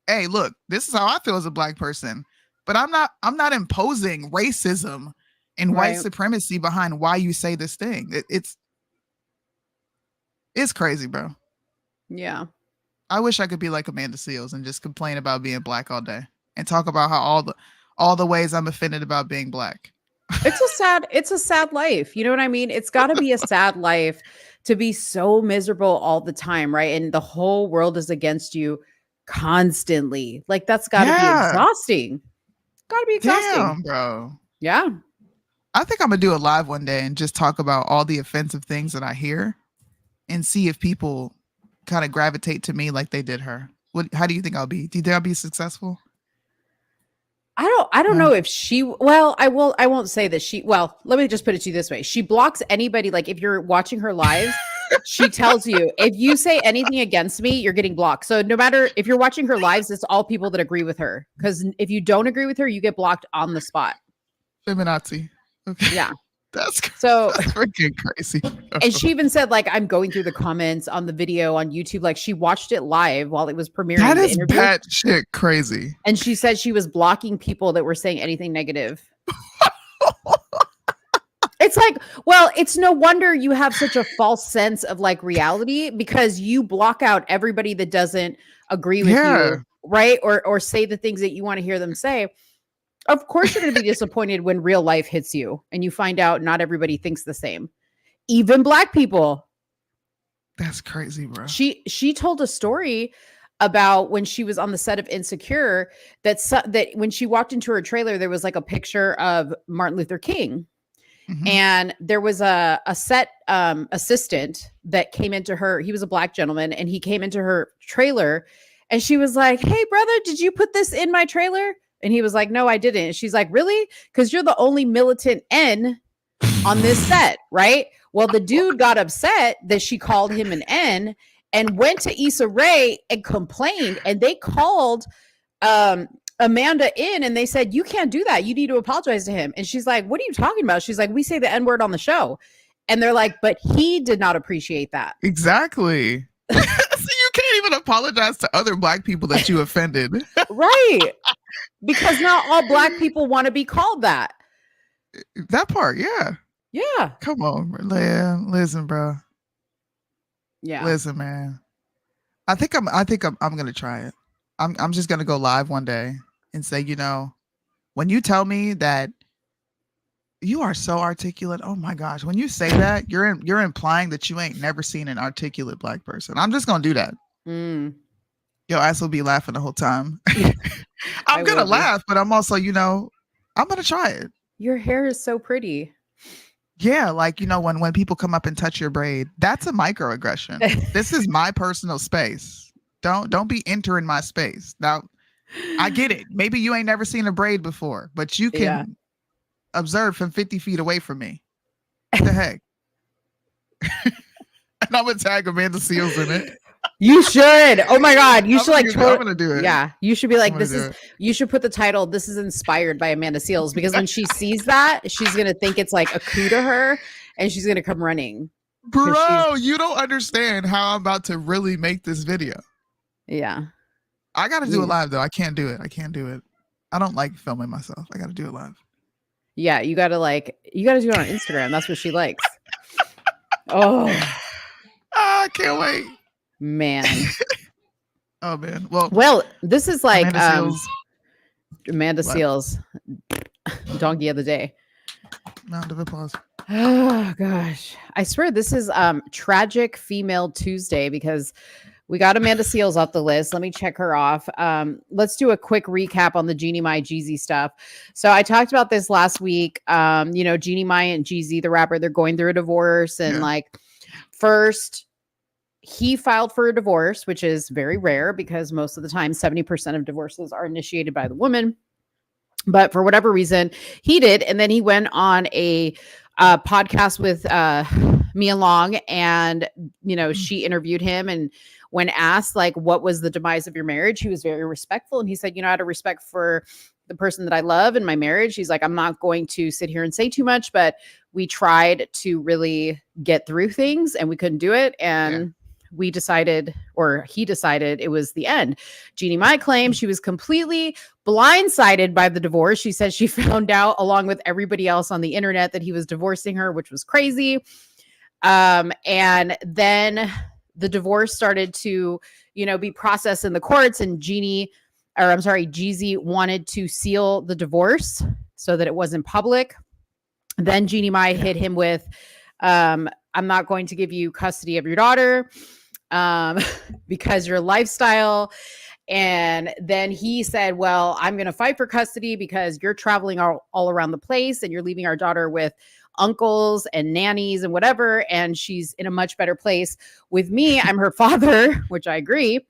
hey, look, this is how I feel as a Black person. But I'm not imposing racism and white supremacy behind why you say this thing. It's crazy, bro. Yeah. I wish I could be like Amanda Seales and just complain about being Black all day and talk about how all the ways I'm offended about being Black. It's a sad life. You know what I mean? It's got to be a sad life to be so miserable all the time, right? And the whole world is against you constantly. Like, that's got to be exhausting. Got to be exhausting. Damn, bro. Yeah. I think I'm going to do a live one day and just talk about all the offensive things that I hear and see if people kind of gravitate to me like they did her. How do you think I'll be? Do you think I'll be successful? I don't know if I won't say that let me just put it to you this way. She blocks anybody. Like, if you're watching her lives, she tells you, if you say anything against me, you're getting blocked. So no matter if you're watching her lives, it's all people that agree with her. Because if you don't agree with her, you get blocked on the spot. Feminazi. Okay. Yeah. That's freaking crazy. And she even said, like, I'm going through the comments on the video on YouTube. Like, she watched it live while it was premiering. That is bad shit crazy. And she said she was blocking people that were saying anything negative. It's like, well, it's no wonder you have such a false sense of like reality, because you block out everybody that doesn't agree with you, right? Or say the things that you want to hear them say. Of course, you're going to be disappointed when real life hits you and you find out not everybody thinks the same. Even Black people. That's crazy, bro. She told a story about when she was on the set of Insecure that when she walked into her trailer, there was like a picture of Martin Luther King. Mm-hmm. And there was a set assistant that came into her. He was a Black gentleman, and he came into her trailer, and she was like, "Hey, brother, did you put this in my trailer?" And he was like, "No, I didn't." And she's like, "Really? Because you're the only militant N on this set, right?" Well, the dude got upset that she called him an N and went to Issa Rae and complained. And they called Amanda in, and they said, "You can't do that. You need to apologize to him." And she's like, "What are you talking about?" She's like, "We say the N-word on the show." And they're like, "But he did not appreciate that." Exactly. So you can't even apologize to other Black people that you offended. Right. Because not all Black people want to be called that. That part, yeah. Yeah. Come on, listen, bro. Yeah. Listen, man. I think I'm gonna try it. I'm just gonna go live one day and say, you know, when you tell me that you are so articulate, oh my gosh, when you say that, you're implying that you ain't never seen an articulate Black person. I'm just gonna do that. Your ass will be laughing the whole time. I'm gonna laugh, but I'm also, you know, I'm gonna try it. Your hair is so pretty. Yeah, like, you know, when people come up and touch your braid, that's a microaggression. This is my personal space. Don't be entering my space. Now, I get it. Maybe you ain't never seen a braid before, but you can observe from 50 feet away from me. What the heck? And I'm gonna tag Amanda Seales in it. You should. Oh my God. You should like. I'm gonna do it. Yeah. You should be like, you should put the title, "This is inspired by Amanda Seales," because when she sees that, she's going to think it's like a coup to her, and she's going to come running. Bro, you don't understand how I'm about to really make this video. Yeah. I got to do it live though. I can't do it. I don't like filming myself. I got to do it live. Yeah. You got to do it on Instagram. That's what she likes. Oh, I can't wait. Man. Oh man. Well, this is like Amanda Seales. Amanda Seales. donkey of the day. Round of applause. Oh gosh. I swear this is Tragic Female Tuesday because we got Amanda Seales off the list. Let me check her off. Let's do a quick recap on the Jeannie Mai Jeezy stuff. So I talked about this last week. Jeannie Mai and Jeezy, the rapper, they're going through a divorce. And like first he filed for a divorce, which is very rare because most of the time 70% of divorces are initiated by the woman. But for whatever reason, he did. And then he went on a podcast with Mia Long, and she interviewed him, and when asked like what was the demise of your marriage, he was very respectful, and he said, out of respect for the person that I love in my marriage, he's like, I'm not going to sit here and say too much, but we tried to really get through things and we couldn't do it, and he decided it was the end. Jeannie Mai claims she was completely blindsided by the divorce. She said she found out along with everybody else on the internet that he was divorcing her, which was crazy. And then the divorce started to, be processed in the courts, and Jeezy wanted to seal the divorce so that it wasn't public. Then Jeannie Mai hit him with, I'm not going to give you custody of your daughter because your lifestyle. And then he said, well, I'm going to fight for custody because you're traveling all around the place and you're leaving our daughter with uncles and nannies and whatever. And she's in a much better place with me. I'm her father, which I agree.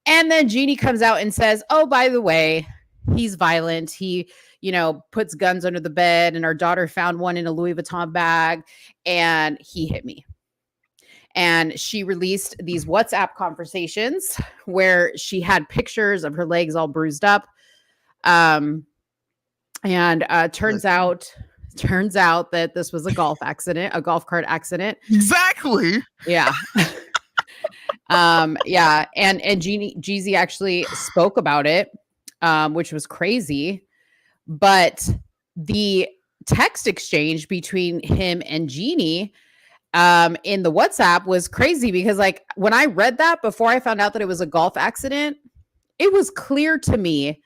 And then Jeannie comes out and says, oh, by the way, he's violent. He, puts guns under the bed, and our daughter found one in a Louis Vuitton bag, and he hit me. And she released these WhatsApp conversations where she had pictures of her legs all bruised up. Turns out that this was a golf cart accident. Exactly. Yeah. And Jeezy actually spoke about it, which was crazy. But the text exchange between him and Jeannie in the WhatsApp was crazy because like when I read that before I found out that it was a golf accident, it was clear to me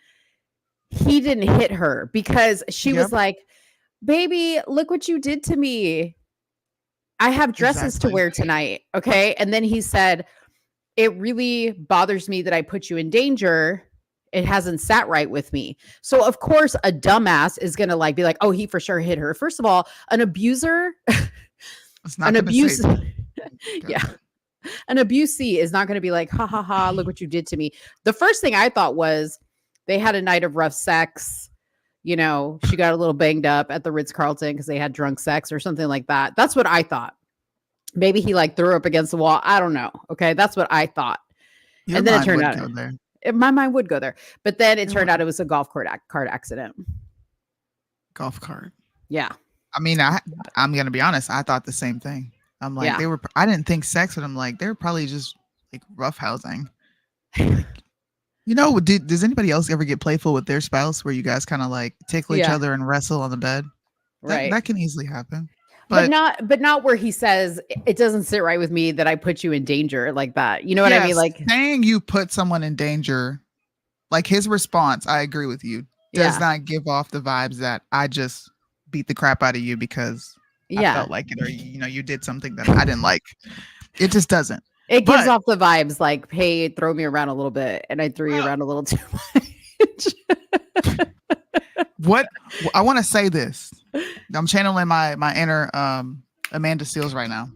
he didn't hit her because she was like, baby, look what you did to me. I have dresses to wear tonight. Okay. And then he said, it really bothers me that I put you in danger. It hasn't sat right with me. So of course a dumbass is going to be like, oh, he for sure hit her. First of all, an abuser, an abusee is not going to be like, ha ha ha, look what you did to me. The first thing I thought was they had a night of rough sex. She got a little banged up at the Ritz-Carlton because they had drunk sex or something like that. That's what I thought. Maybe he threw her up against the wall. I don't know. Okay. That's what I thought. And then it turned out my mind would go there, but then it turned out it was a golf cart accident. Golf cart. Yeah. I mean, I'm going to be honest. I thought the same thing. I'm like, I didn't think sex with them. Like, they were probably just roughhousing. Does anybody else ever get playful with their spouse where you guys kind of tickle each other and wrestle on the bed? That can easily happen. But not where he says it doesn't sit right with me that I put you in danger like that. You know what I mean? Saying you put someone in danger, his response, I agree with you, does not give off the vibes that I just beat the crap out of you because I felt like it, or you did something that I didn't like. It just doesn't. It gives off the vibes like, hey, throw me around a little bit, and I threw you around a little too much. What I want to say this. I'm channeling my inner Amanda Seales right now.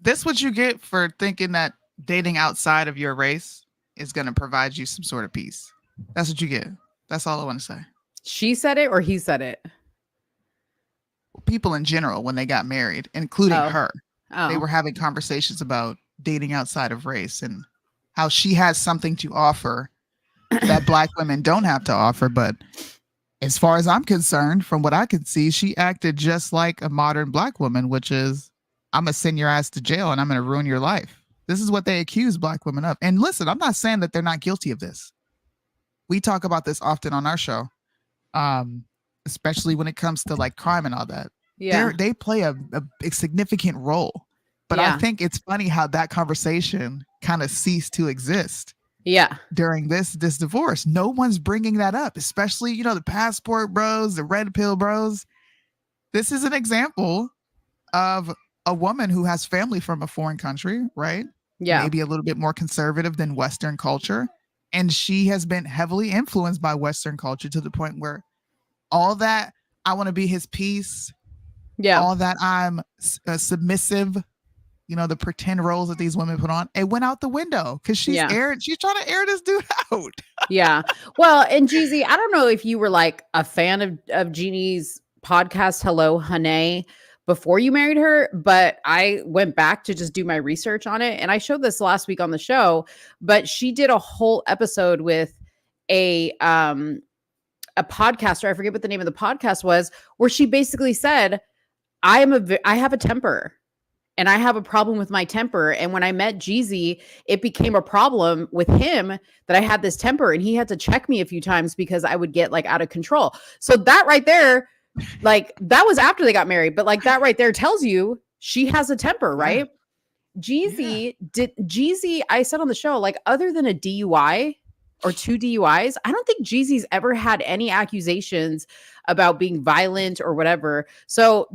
This what you get for thinking that dating outside of your race is going to provide you some sort of peace. That's what you get. That's all I want to say. She said it or he said it? People in general, when they got married, including her, they were having conversations about dating outside of race and how she has something to offer that Black women don't have to offer. But as far as I'm concerned, from what I can see, she acted just like a modern Black woman, which is, I'm going to send your ass to jail and I'm going to ruin your life. This is what they accuse Black women of. And listen, I'm not saying that they're not guilty of this. We talk about this often on our show, especially when it comes to crime and all that. Yeah, they play a significant role. But I think it's funny how that conversation kind of ceased to exist Yeah. During this divorce. No one's bringing that up, especially, the passport bros, the red pill bros. This is an example of a woman who has family from a foreign country, right? Yeah. Maybe a little bit more conservative than Western culture. And she has been heavily influenced by Western culture to the point where all that I want to be his piece, all that I'm submissive, the pretend roles that these women put on, it went out the window because she's trying to air this dude out. Yeah. Well, and Jeezy, I don't know if you were like a fan of Jeannie's podcast, Hello Honey, before you married her, but I went back to just do my research on it. And I showed this last week on the show, but she did a whole episode with a podcaster. I forget what the name of the podcast was, where she basically said, I have a temper. And I have a problem with my temper. And when I met Jeezy, it became a problem with him that I had this temper, and he had to check me a few times because I would get like out of control. So that right there, like that was after they got married, but like that right there tells you she has a temper, right? Jeezy, I said on the show, like other than a DUI or 2 DUIs, I don't think Jeezy's ever had any accusations about being violent or whatever. So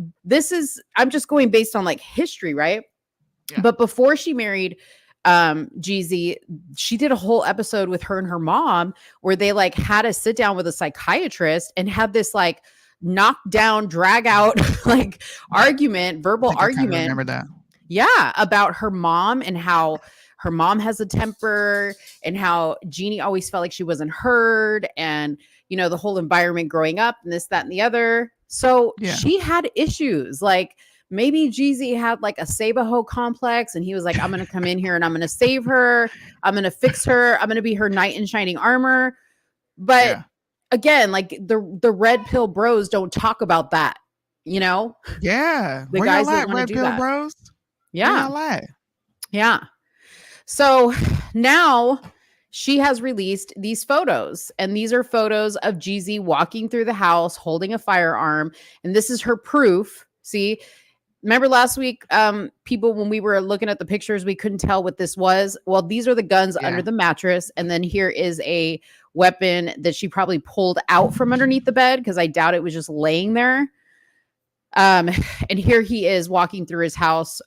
I'm just going based on like history, right? Yeah. But before she married Jeezy, she did a whole episode with her and her mom where they like had a sit down with a psychiatrist and had this like knockdown, drag out like verbal argument. I remember that. Yeah, about her mom and how her mom has a temper and how Jeannie always felt like she wasn't heard, and the whole environment growing up and this, that, and the other. So she had issues. Like maybe Jeezy had like a save-a-ho complex, and he was like, I'm going to come in here and I'm going to save her. I'm going to fix her. I'm going to be her knight in shining armor. But again, like the red pill bros don't talk about that, Yeah. The Where guys that red do pill that. bros? Yeah. Yeah. So now she has released these photos, and these are photos of Jeezy walking through the house holding a firearm. And this is her proof. See, remember last week, people, when we were looking at the pictures, we couldn't tell what this was. Well, these are the guns under the mattress. And then here is a weapon that she probably pulled out from underneath the bed, because I doubt it was just laying there. And here he is walking through his house,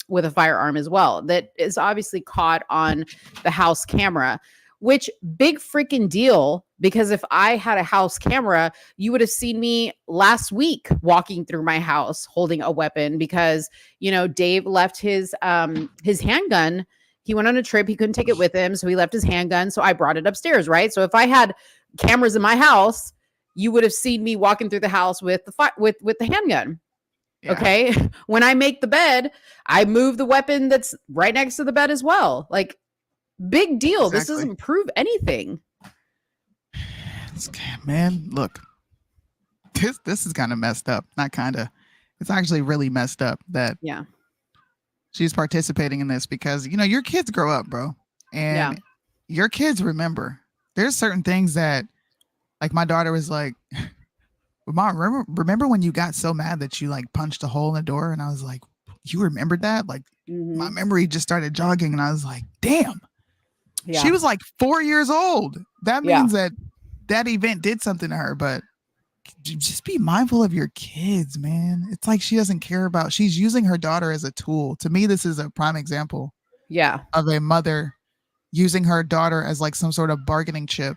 with a firearm as well. That is obviously caught on the house camera, which big freaking deal, because if I had a house camera, you would have seen me last week walking through my house holding a weapon because, Dave left his handgun. He went on a trip. He couldn't take it with him. So he left his handgun. So I brought it upstairs. Right. So if I had cameras in my house, you would have seen me walking through the house with the handgun. Yeah. Okay. When I make the bed, I move the weapon that's right next to the bed as well. Like, big deal. Exactly. This doesn't prove anything. Man, look, this is kind of messed up. Not kind of. It's actually really messed up that she's participating in this because, your kids grow up, bro. And your kids remember. There's certain things that, like, my daughter was like, Mom, remember when you got so mad that you like punched a hole in the door? And I was like, you remembered that? Like, my memory just started jogging, and I was like, damn. Yeah. She was like 4 years old. That means that event did something to her. But just be mindful of your kids, man. It's like she doesn't care about. She's using her daughter as a tool. To me, this is a prime example. Of a mother using her daughter as like some sort of bargaining chip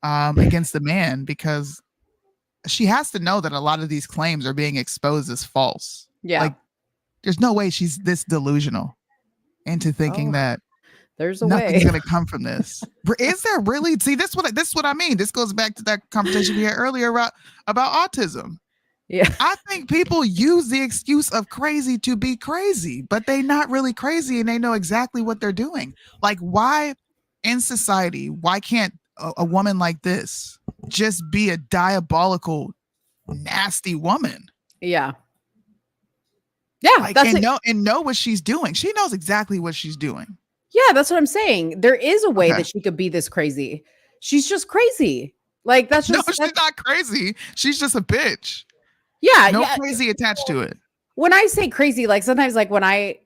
against the man, because she has to know that a lot of these claims are being exposed as false. Like, there's no way she's this delusional into thinking that there's a nothing's way going to come from this. Is there really? See, this is what I mean. This goes back to that conversation we had earlier about autism. Yeah. I think people use the excuse of crazy to be crazy, but they're not really crazy, and they know exactly what they're doing. Like, why in society, why can't a woman like this just be a diabolical, nasty woman? Yeah. Like, and know what she's doing. She knows exactly what she's doing. Yeah, that's what I'm saying. There is a way that she could be this crazy. She's just crazy. Like, that's just she's not crazy. She's just a bitch. Yeah. Crazy attached to it. When I say crazy, like sometimes like when I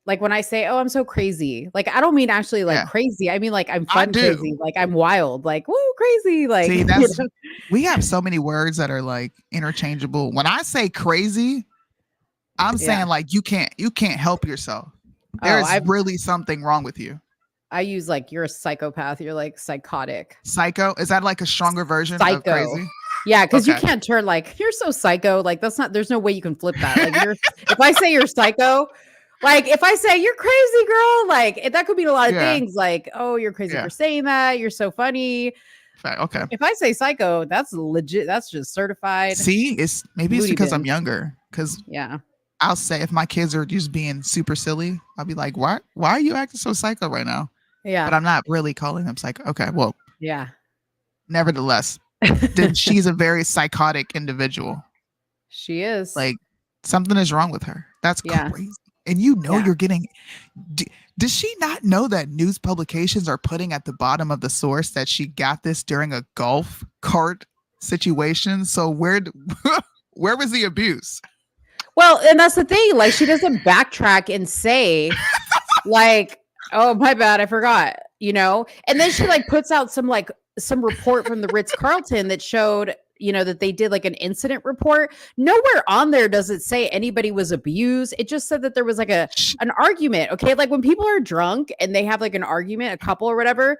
Like when I say, "Oh, I'm so crazy," like I don't mean actually like crazy. I mean like I'm fun crazy, like I'm wild, like woo crazy. Like see, that's we have so many words that are like interchangeable. When I say crazy, I'm saying like you can't help yourself. There's really something wrong with you. I use like you're a psychopath. You're like psychotic. Psycho, is that like a stronger version of crazy? Yeah, because you can't turn like you're so psycho. Like that's not. There's no way you can flip that. Like if I say you're psycho. Like if I say you're crazy, girl, like that could mean a lot of things. Like, oh, you're crazy for saying that. You're so funny. Okay. If I say psycho, that's legit. That's just certified. See, it's because I'm younger. Because I'll say if my kids are just being super silly, I'll be like, why are you acting so psycho right now? Yeah. But I'm not really calling them psycho. Okay. Well. Yeah. Nevertheless, then she's a very psychotic individual. She is. Like something is wrong with her. That's crazy. And you're getting. Does she not know that news publications are putting at the bottom of the source that she got this during a golf cart situation? So where was the abuse? Well, and that's the thing. Like she doesn't backtrack and say, like, "Oh, my bad, I forgot." And then she like puts out some report from the Ritz-Carlton that showed. That they did like an incident report. Nowhere on there does it say anybody was abused. It just said that there was like an argument. Okay. Like when people are drunk and they have like an argument, a couple or whatever,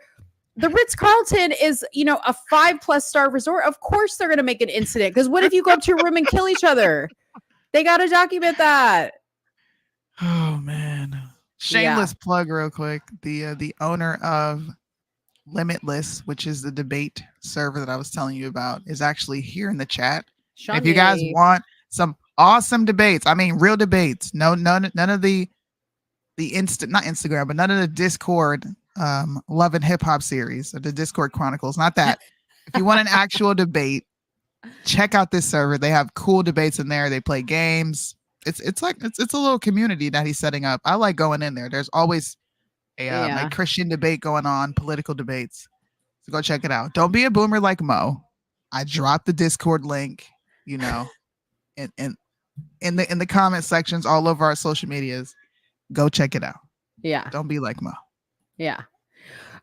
the Ritz-Carlton is, a 5+ star resort. Of course they're going to make an incident. Because what if you go up to your room and kill each other? They got to document that. Oh man. Shameless plug real quick. The owner of Limitless, which is the debate server that I was telling you about, is actually here in the chat. If you guys want some awesome debates, I mean real debates, none of the not Instagram, but none of the Discord Love and Hip Hop series or the Discord Chronicles, not that. If you want an actual debate, check out this server. They have cool debates in there. They play games. It's a little community that he's setting up. I like going in there. There's always a Christian debate going on, political debates. So go check it out. Don't be a boomer like Mo. I dropped the Discord link, in the comment sections all over our social medias. Go check it out. Yeah. Don't be like Mo. Yeah.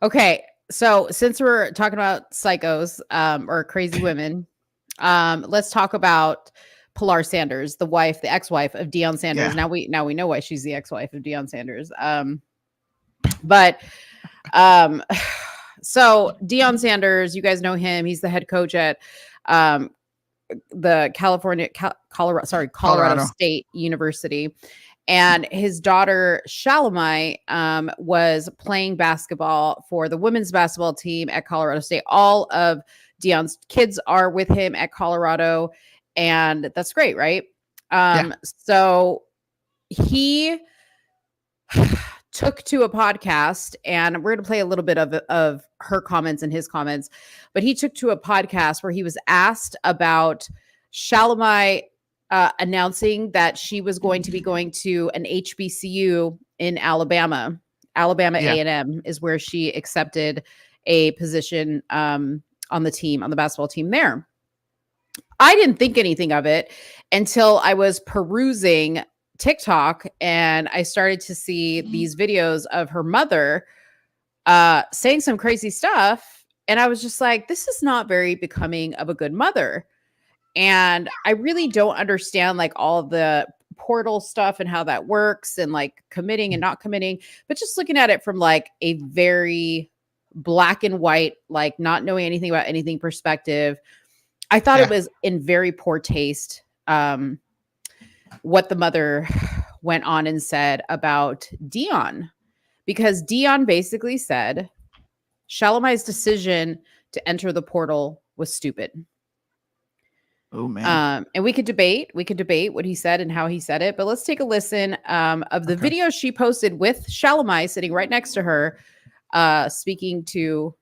Okay. So since we're talking about psychos or crazy women, let's talk about Pilar Sanders, the ex-wife of Deion Sanders. Yeah. Now we know why she's the ex-wife of Deion Sanders. So Deion Sanders, you guys know him. He's the head coach at the Colorado State University. And his daughter Shalomi was playing basketball for the women's basketball team at Colorado State. All of Deion's kids are with him at Colorado, and that's great, right? So he took to a podcast, and we're going to play a little bit of her comments and his comments, but he took to a podcast where he was asked about Shalomi announcing that she was going to be going to an HBCU in Alabama. A&M is where she accepted a position on the basketball team there. I didn't think anything of it until I was perusing TikTok and I started to see these videos of her mother saying some crazy stuff. And I was just like, this is not very becoming of a good mother. And I really don't understand like all the portal stuff and how that works and like committing and not committing, but just looking at it from like a very black and white, like not knowing anything about anything perspective. I thought it was in very poor taste what the mother went on and said about Deion, because Deion basically said Shalomi's decision to enter the portal was stupid. Oh man. And we could debate what he said and how he said it, but let's take a listen of the video she posted with Shalomi sitting right next to her, speaking to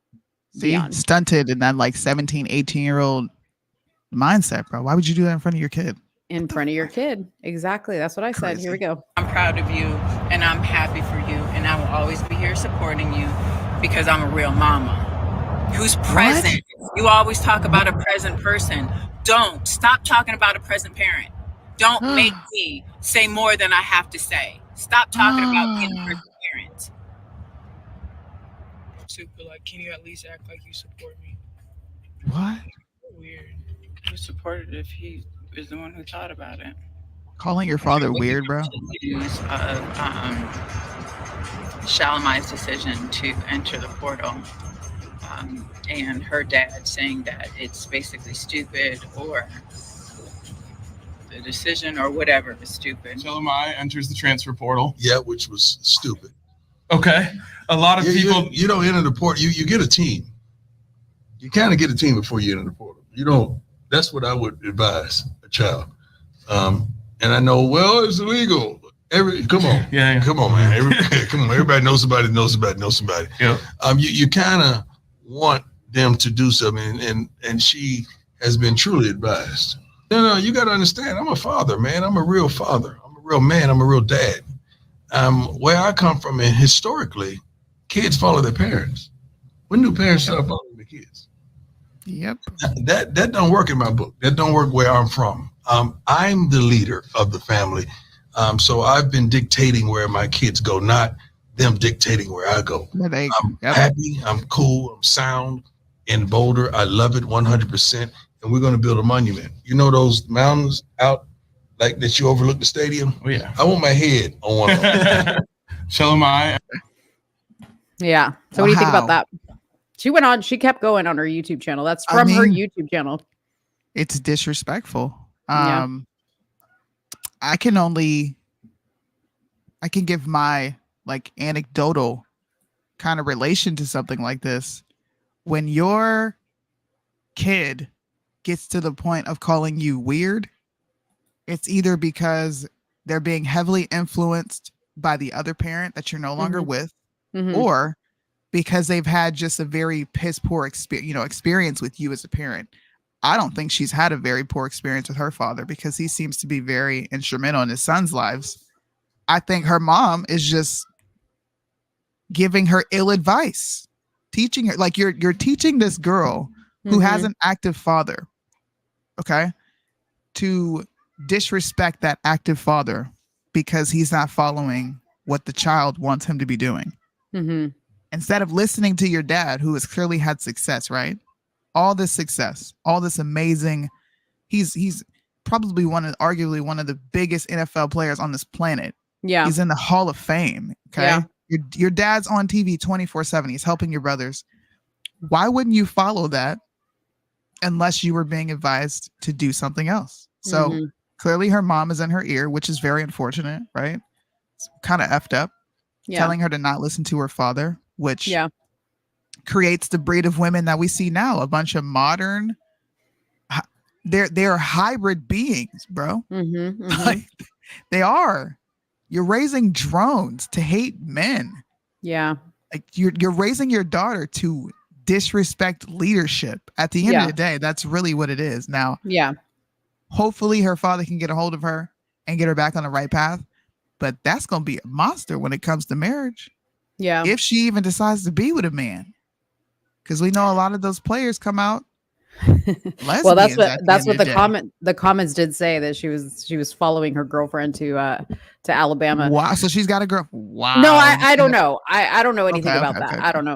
Deion. Stunted in that like 17, 18-year-old mindset, bro. Why would you do that in front of your kid? In front of your kid. Exactly. That's what I said. Here we go. I'm proud of you and I'm happy for you. And I will always be here supporting you because I'm a real mama who's present. What? You always talk about a present person. Don't stop talking about a present parent. Don't make me say more than I have to say. Stop talking about getting her parents. Super, like, can you at least act like you support me? What? Weird. Who supported it if he is the one who thought about it? Calling your father weird, bro? News of Shalomi's decision to enter the portal, and her dad saying that it's basically stupid, or the decision or whatever is stupid. Shalomi enters the transfer portal. Yeah, which was stupid. Okay. A lot of people. You don't enter the portal. You get a team. You kind of get a team before you enter the portal. You don't. That's what I would advise a child. And I know, well, it's illegal. Come on. Yeah. Come on, man. Come on. Everybody knows somebody knows somebody. Yeah. You kind of want them to do something, and she has been truly advised. No, you got to understand, I'm a father, man. I'm a real father. I'm a real man. I'm a real dad. Where I come from, and historically, kids follow their parents. When do parents start following the kids? Yep. That don't work in my book. That don't work where I'm from. I'm the leader of the family. So I've been dictating where my kids go, not them dictating where I go. I'm happy, I'm cool, I'm sound in Boulder. I love it 100%. And we're going to build a monument. You know those mountains out like that you overlook the stadium? Oh, yeah. I want my head on one of them. Shalomi. Yeah. So what do you think about that? She kept going on her YouTube channel. That's from her YouTube channel. It's disrespectful. Yeah. I can give my like anecdotal kind of relation to something like this. When your kid gets to the point of calling you weird, it's either because they're being heavily influenced by the other parent that you're no longer with, or because they've had just a very piss poor experience with you as a parent. I don't think she's had a very poor experience with her father, because he seems to be very instrumental in his son's lives. I think her mom is just giving her ill advice, teaching her, like, you're teaching this girl who has an active father, okay, to disrespect that active father because he's not following what the child wants him to be doing. Instead of listening to your dad, who has clearly had success, right? All this success, all this amazing, he's probably arguably one of the biggest NFL players on this planet. Yeah. He's in the Hall of Fame. Okay. Yeah. Your dad's on TV 24/7. He's helping your brothers. Why wouldn't you follow that unless you were being advised to do something else? So clearly her mom is in her ear, which is very unfortunate, right? It's kind of effed up. Telling her to not listen to her father, which creates the breed of women that we see now. A bunch of modern, they're hybrid beings, bro. Like, they are. You're raising drones to hate men. Yeah. Like, you're raising your daughter to disrespect leadership. At the end of the day, that's really what it is. Now, hopefully her father can get a hold of her and get her back on the right path. But that's going to be a monster when it comes to marriage. Yeah. If she even decides to be with a man. Because we know a lot of those players come out well, that's what the comments did say, that she was following her girlfriend to Alabama. Wow. So she's got a girl. Wow. No, I don't know. I don't know anything about that. I don't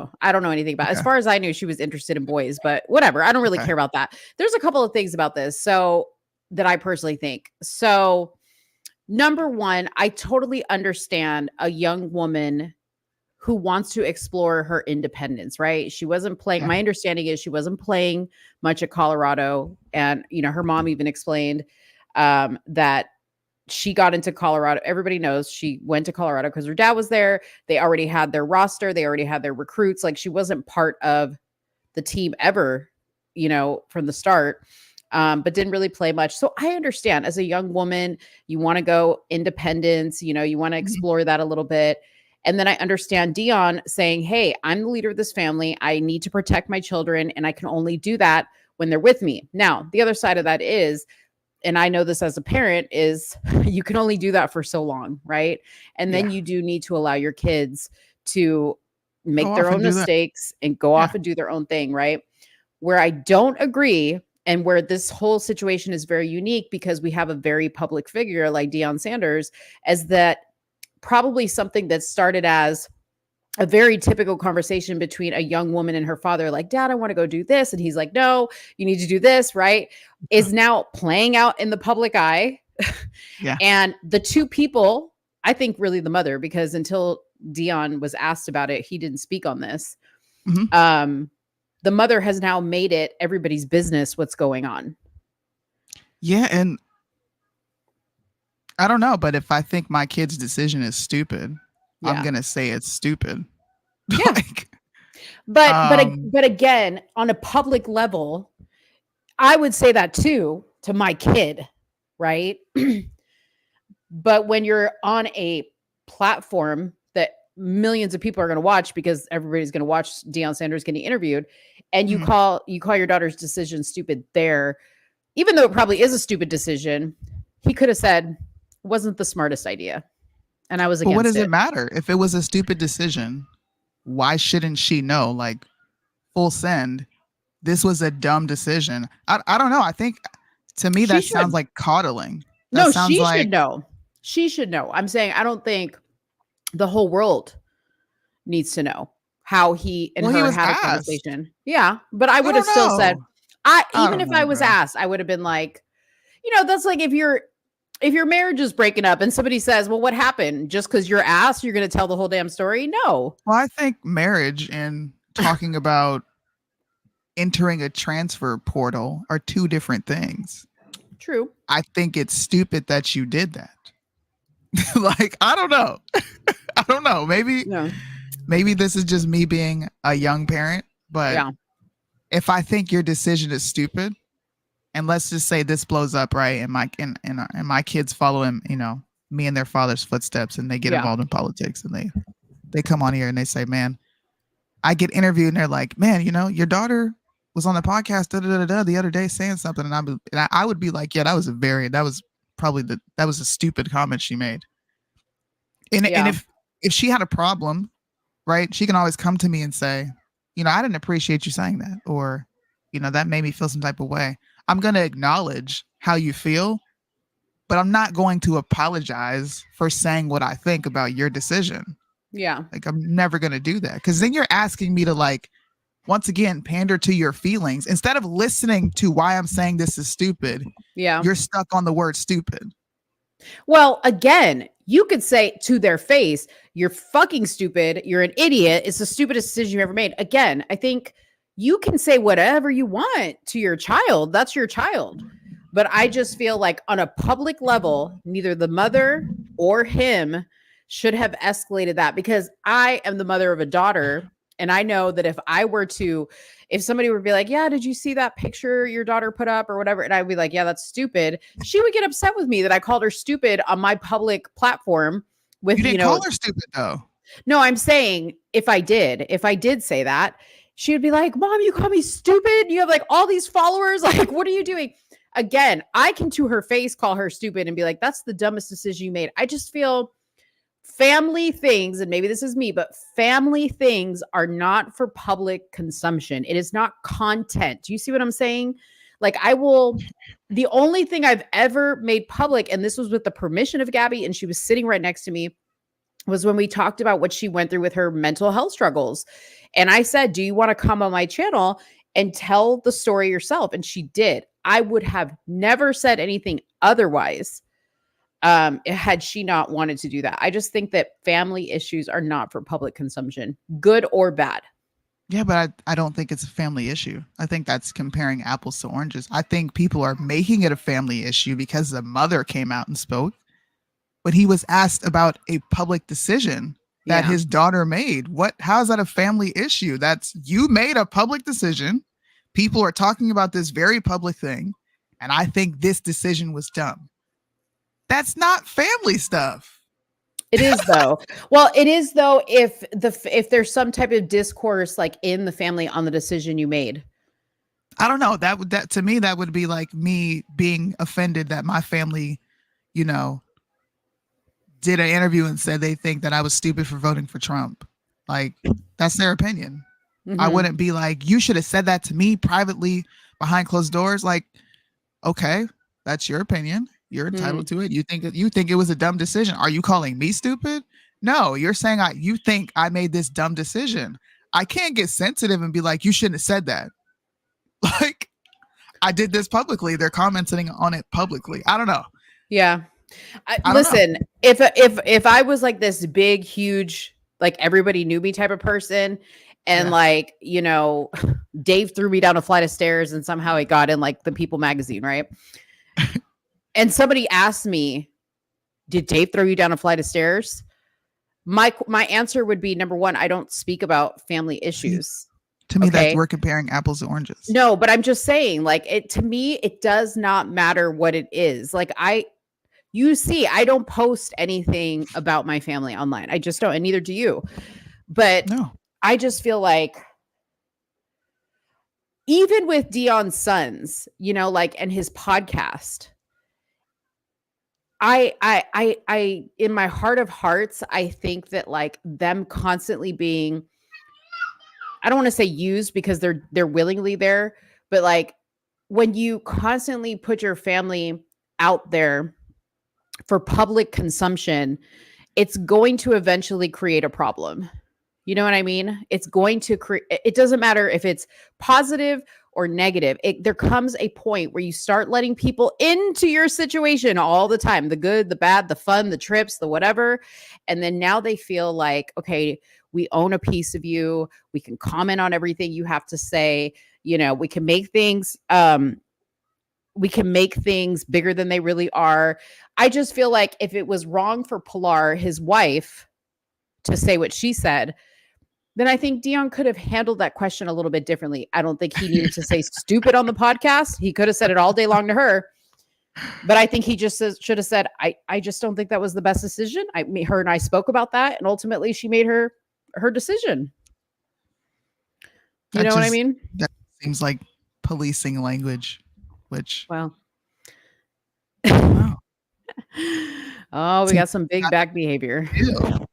know anything about it. As far as I knew, she was interested in boys, but whatever. I don't really care about that. There's a couple of things about this that I personally think. So number one, I totally understand a young woman who wants to explore her independence, right? She wasn't playing. My understanding is she wasn't playing much at Colorado. And, her mom even explained that she got into Colorado. Everybody knows she went to Colorado because her dad was there. They already had their roster. They already had their recruits. Like, she wasn't part of the team ever, from the start. But didn't really play much. So I understand, as a young woman, you want to go independence, you want to explore that a little bit. And then I understand Dion saying, hey, I'm the leader of this family. I need to protect my children, and I can only do that when they're with me. Now, the other side of that is, and I know this as a parent, is you can only do that for so long, right? And then you do need to allow your kids to make their own mistakes and go off and do their own thing, right? Where I don't agree, and where this whole situation is very unique, because we have a very public figure like Deion Sanders, is that probably something that started as a very typical conversation between a young woman and her father, like, Dad, I want to go do this. And he's like, no, you need to do this, right? Is now playing out in the public eye. Yeah. And the two people, I think really the mother, because until Dion was asked about it, he didn't speak on this. Mhm. The mother has now made it everybody's business what's going on. Yeah. And I don't know, but if I think my kid's decision is stupid, I'm going to say it's stupid. Yeah. But again, on a public level, I would say that too to my kid, right? But when you're on a platform that millions of people are going to watch because everybody's going to watch Deion Sanders getting interviewed, and you call your daughter's decision stupid there, even though it probably is a stupid decision, he could have said it wasn't the smartest idea. And I was against it. But what does it matter? If it was a stupid decision, why shouldn't she know? Like, full send, this was a dumb decision. I don't know. I think to me that sounds like coddling. No, she should know. She should know. I'm saying I don't think the whole world needs to know how he and her had a conversation. Yeah, but I would have still said, even if I was asked, I would have been like, that's like if your marriage is breaking up and somebody says, well, what happened? Just because you're asked, you're going to tell the whole damn story? No. Well, I think marriage and talking about entering a transfer portal are two different things. True. I think it's stupid that you did that. Like, I don't know. I don't know. Maybe this is just me being a young parent, but if I think your decision is stupid, and let's just say this blows up, right? And my kids follow him, me and their father's footsteps, and they get involved in politics, and they come on here and they say, man, I get interviewed, and they're like, man, your daughter was on the podcast the other day saying something, and I would be like, yeah, that was a stupid comment she made. And if she had a problem, right, she can always come to me and say, I didn't appreciate you saying that, or that made me feel some type of way. I'm going to acknowledge how you feel, but I'm not going to apologize for saying what I think about your decision. Yeah. Like, I'm never going to do that, because then you're asking me to, like, once again, pander to your feelings instead of listening to why I'm saying this is stupid. Yeah. You're stuck on the word stupid. Well, again, you could say to their face, you're fucking stupid. You're an idiot. It's the stupidest decision you ever made. Again, I think you can say whatever you want to your child. That's your child. But I just feel like on a public level, neither the mother or him should have escalated that, because I am the mother of a daughter. And I know that if somebody would be like, yeah, did you see that picture your daughter put up or whatever? And I'd be like, yeah, that's stupid. She would get upset with me that I called her stupid on my public platform. You didn't call her stupid though. No, I'm saying if I did say that, she would be like, Mom, you call me stupid? You have like all these followers. Like, what are you doing? Again, I can to her face call her stupid and be like, that's the dumbest decision you made. I just feel family things, and maybe this is me, but family things are not for public consumption. It is not content. Do you see what I'm saying? Like, the only thing I've ever made public, and this was with the permission of Gabby, and she was sitting right next to me, was when we talked about what she went through with her mental health struggles. And I said, do you want to come on my channel and tell the story yourself? And she did. I would have never said anything otherwise had she not wanted to do that. I just think that family issues are not for public consumption, good or bad. Yeah, but I don't think it's a family issue. I think that's comparing apples to oranges. I think people are making it a family issue because the mother came out and spoke, but he was asked about a public decision that his daughter made. How is that a family issue? That's, you made a public decision. People are talking about this very public thing, and I think this decision was dumb. That's not family stuff. It is though. Well, it is though if there's some type of discourse like in the family on the decision you made. I don't know. That to me, that would be like me being offended that my family, did an interview and said they think that I was stupid for voting for Trump. Like, that's their opinion. Mm-hmm. I wouldn't be like, you should have said that to me privately behind closed doors. Like, okay, that's your opinion. You're entitled to it. You think it was a dumb decision. Are you calling me stupid? No, you're saying you think I made this dumb decision. I can't get sensitive and be like, you shouldn't have said that. Like, I did this publicly. They're commenting on it publicly. I don't know. Yeah. Listen, if I was like this big, huge, like everybody knew me type of person, and like, you know, Dave threw me down a flight of stairs and somehow it got in like the People magazine, right? And somebody asked me, did Dave throw you down a flight of stairs? My answer would be, number one, I don't speak about family issues. To me, that we're comparing apples to oranges. No, but I'm just saying, like, to me, it does not matter what it is. Like, you see, I don't post anything about my family online. I just don't, and neither do you. But no. I just feel like, even with Dion's sons, you know, like, and his podcast, I in my heart of hearts, I think that like them constantly being, I don't want to say used because they're willingly there, but like when you constantly put your family out there for public consumption, it's going to eventually create a problem. You know what I mean? It's going to create, it doesn't matter if it's positive or negative. There comes a point where you start letting people into your situation all the time, the good, the bad, the fun, the trips, the whatever. And then now they feel like, okay, we own a piece of you. We can comment on everything you have to say. You know, we can make things bigger than they really are. I just feel like if it was wrong for Pilar, his wife, to say what she said, then I think Dion could have handled that question a little bit differently. I don't think he needed to say stupid on the podcast. He could have said it all day long to her. But I think he just should have said, I just don't think that was the best decision. Her and I spoke about that. And ultimately she made her decision. You know what I mean? That seems like policing language, which. Well. Oh, we got some big back behavior. Ew.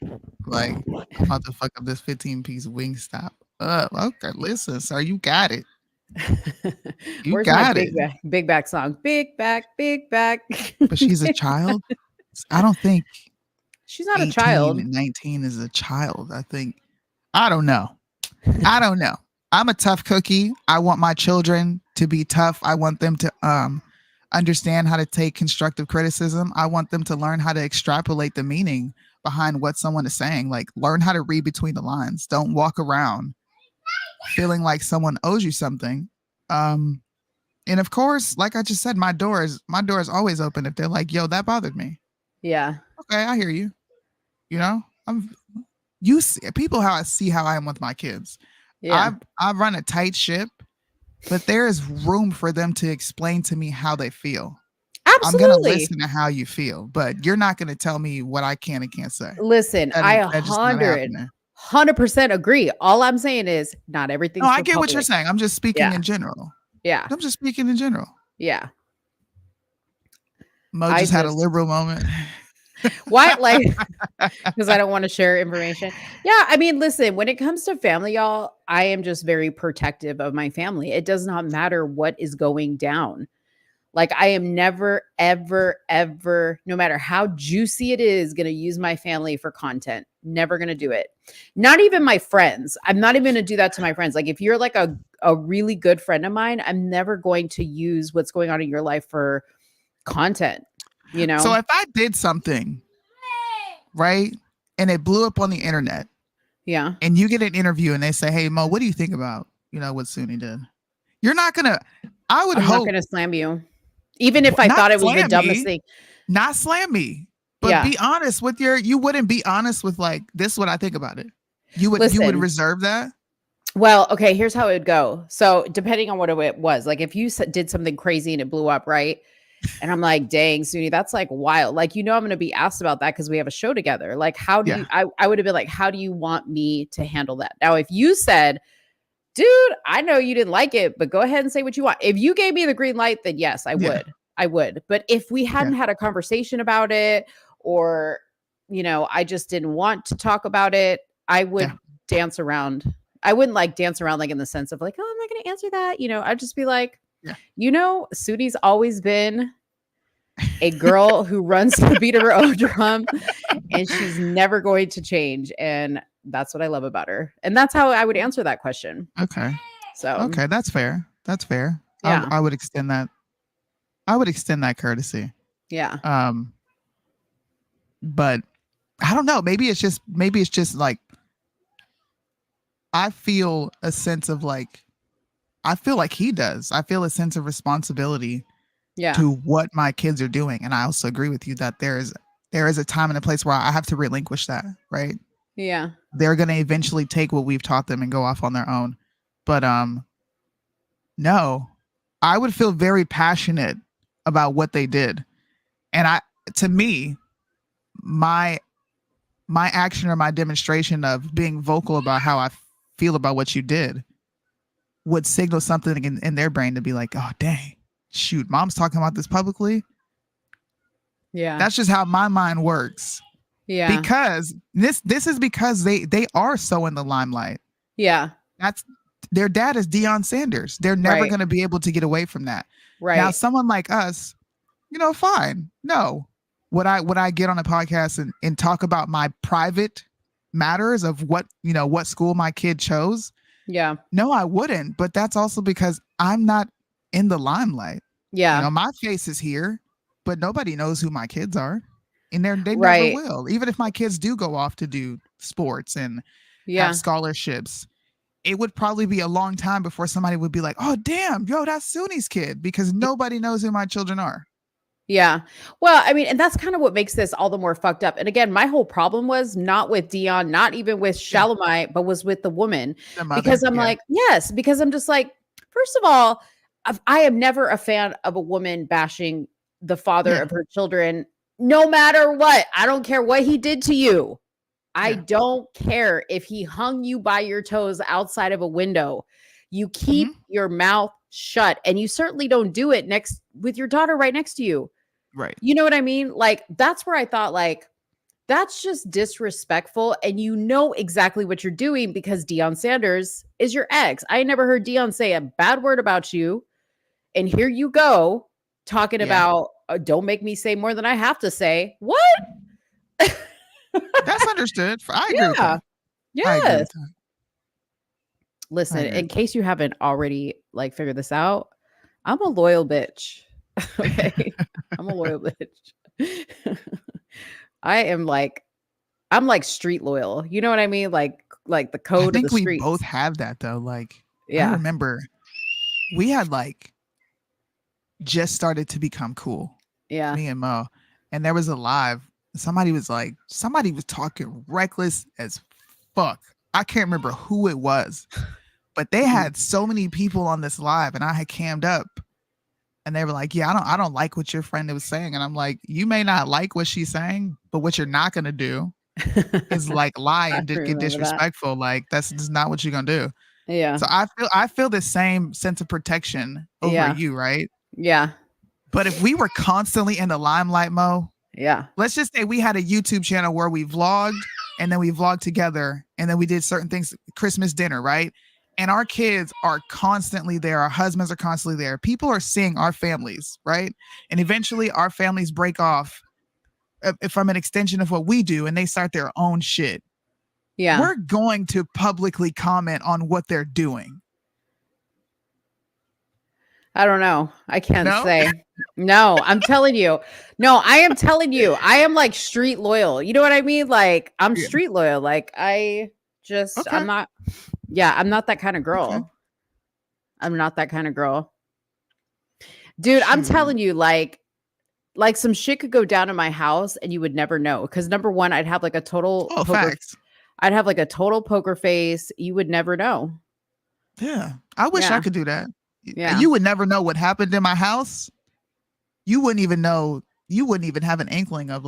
Like, I'm about to fuck up this 15-piece Wingstop. Okay, listen, sir, you got it. You got it. Big back song. Big back. But she's a child. I don't think she's not a child. 19 is a child. I don't know. I'm a tough cookie. I want my children to be tough. I want them to understand how to take constructive criticism. I want them to learn how to extrapolate the meaning behind what someone is saying. Like, learn how to read between the lines. Don't walk around feeling like someone owes you something. And of course, like I just said, my door is always open if they're like, yo, that bothered me. Yeah. Okay, I hear you. You know, you see people how I am with my kids. Yeah. I run a tight ship, but there is room for them to explain to me how they feel. Absolutely. I'm going to listen to how you feel, but you're not going to tell me what I can and can't say. Listen, I 100% agree. All I'm saying is not everything. No, I get what you're saying. I'm just speaking in general. Yeah. I'm just speaking in general. Yeah. Mo just had a liberal moment. Why? Like, because I don't want to share information. Yeah. I mean, listen, when it comes to family, y'all, I am just very protective of my family. It does not matter what is going down. Like, I am never, ever, ever, no matter how juicy it is, going to use my family for content. Never going to do it. Not even my friends. I'm not even going to do that to my friends. Like, if you're like a really good friend of mine, I'm never going to use what's going on in your life for content, you know? So if I did something, right, and it blew up on the internet, yeah, and you get an interview and they say, hey, Mo, what do you think about, you know, what Soonie did? You're not going to, I'm not going to slam you. Even if I thought it was the dumbest thing. Not slam me, but be honest with you wouldn't be honest with like, this is what I think about it. You would reserve that? Well, okay, here's how it would go. So depending on what it was, like if you did something crazy and it blew up, right? And I'm like, dang, Soonie, that's like wild. Like, you know, I'm going to be asked about that because we have a show together. Like, how do you, I would have been like, how do you want me to handle that? Now, if you said, dude, I know you didn't like it, but go ahead and say what you want. If you gave me the green light, then yes, I would. I would. But if we hadn't had a conversation about it, or, you know, I just didn't want to talk about it, I would dance around. I wouldn't like dance around like in the sense of like, oh, I'm not going to answer that. You know, I'd just be like, you know, Soonie's always been a girl who runs to the beat of her own drum, and she's never going to change. And that's what I love about her. And that's how I would answer that question. Okay. So okay, that's fair. That's fair. Yeah. I would extend that. I would extend that courtesy. Yeah. But I don't know. Maybe it's just like I feel a sense of like I feel like he does. I feel a sense of responsibility to what my kids are doing. And I also agree with you that there is a time and a place where I have to relinquish that, right? Yeah. They're going to eventually take what we've taught them and go off on their own. But no, I would feel very passionate about what they did. And to me, my action or my demonstration of being vocal about how I feel about what you did would signal something in their brain to be like, oh, dang, shoot, mom's talking about this publicly. Yeah. That's just how my mind works. Yeah. Because this is because they are so in the limelight. Yeah. That's their dad is Deion Sanders. They're never going to be able to get away from that. Right. Now, someone like us, fine. No. Would I get on a podcast and talk about my private matters of what school my kid chose? Yeah. No, I wouldn't. But that's also because I'm not in the limelight. Yeah. My face is here, but nobody knows who my kids are. And they Right. never will. Even if my kids do go off to do sports and have scholarships, it would probably be a long time before somebody would be like, oh, damn, yo, that's Soonie's kid, because nobody knows who my children are. Yeah. Well, I mean, and that's kind of what makes this all the more fucked up. And again, my whole problem was not with Deion, not even with Shalomi, but was with the woman. The mother, because I'm like, yes, because I'm just like, first of all, I am never a fan of a woman bashing the father of her children, no matter what. I don't care what he did to you. I don't care if he hung you by your toes outside of a window. You keep your mouth shut, and you certainly don't do it with your daughter right next to you. Right. You know what I mean? Like, that's where I thought, like, that's just disrespectful. And you know exactly what you're doing because Deion Sanders is your ex. I never heard Deion say a bad word about you. And here you go talking about, don't make me say more than I have to say. What? That's understood. I agree with that. Yes. Listen, in case you haven't already figured this out, I'm a loyal bitch. Okay. I'm a loyal bitch. I'm like street loyal. You know what I mean? Like the code of the streets. I think we both have that though. I remember we had just started to become cool. Yeah. Me and Mo. And there was a live. Somebody was talking reckless as fuck. I can't remember who it was, but they had so many people on this live and I had cammed up and they were like, yeah, I don't like what your friend was saying. And I'm like, you may not like what she's saying, but what you're not going to do is lie and get disrespectful. That's just not what you're going to do. Yeah. So I feel the same sense of protection over you. Right. Yeah. But if we were constantly in the limelight, Mo, let's just say we had a YouTube channel where we vlogged and then we vlogged together and then we did certain things, Christmas dinner, right? And our kids are constantly there. Our husbands are constantly there. People are seeing our families, right? And eventually our families break off from an extension of what we do and they start their own shit. Yeah. We're going to publicly comment on what they're doing. I don't know. I can't say. No, I'm telling you. No, I am telling you. I am street loyal. You know what I mean? I'm street loyal. I'm not. Yeah, I'm not that kind of girl. Okay. I'm not that kind of girl. Dude, I'm telling you, some shit could go down in my house and you would never know. Because number one, I'd have a total I'd have a total poker face. You would never know. Yeah. I wish I could do that. Yeah. You would never know what happened in my house. You wouldn't even know. You wouldn't even have an inkling of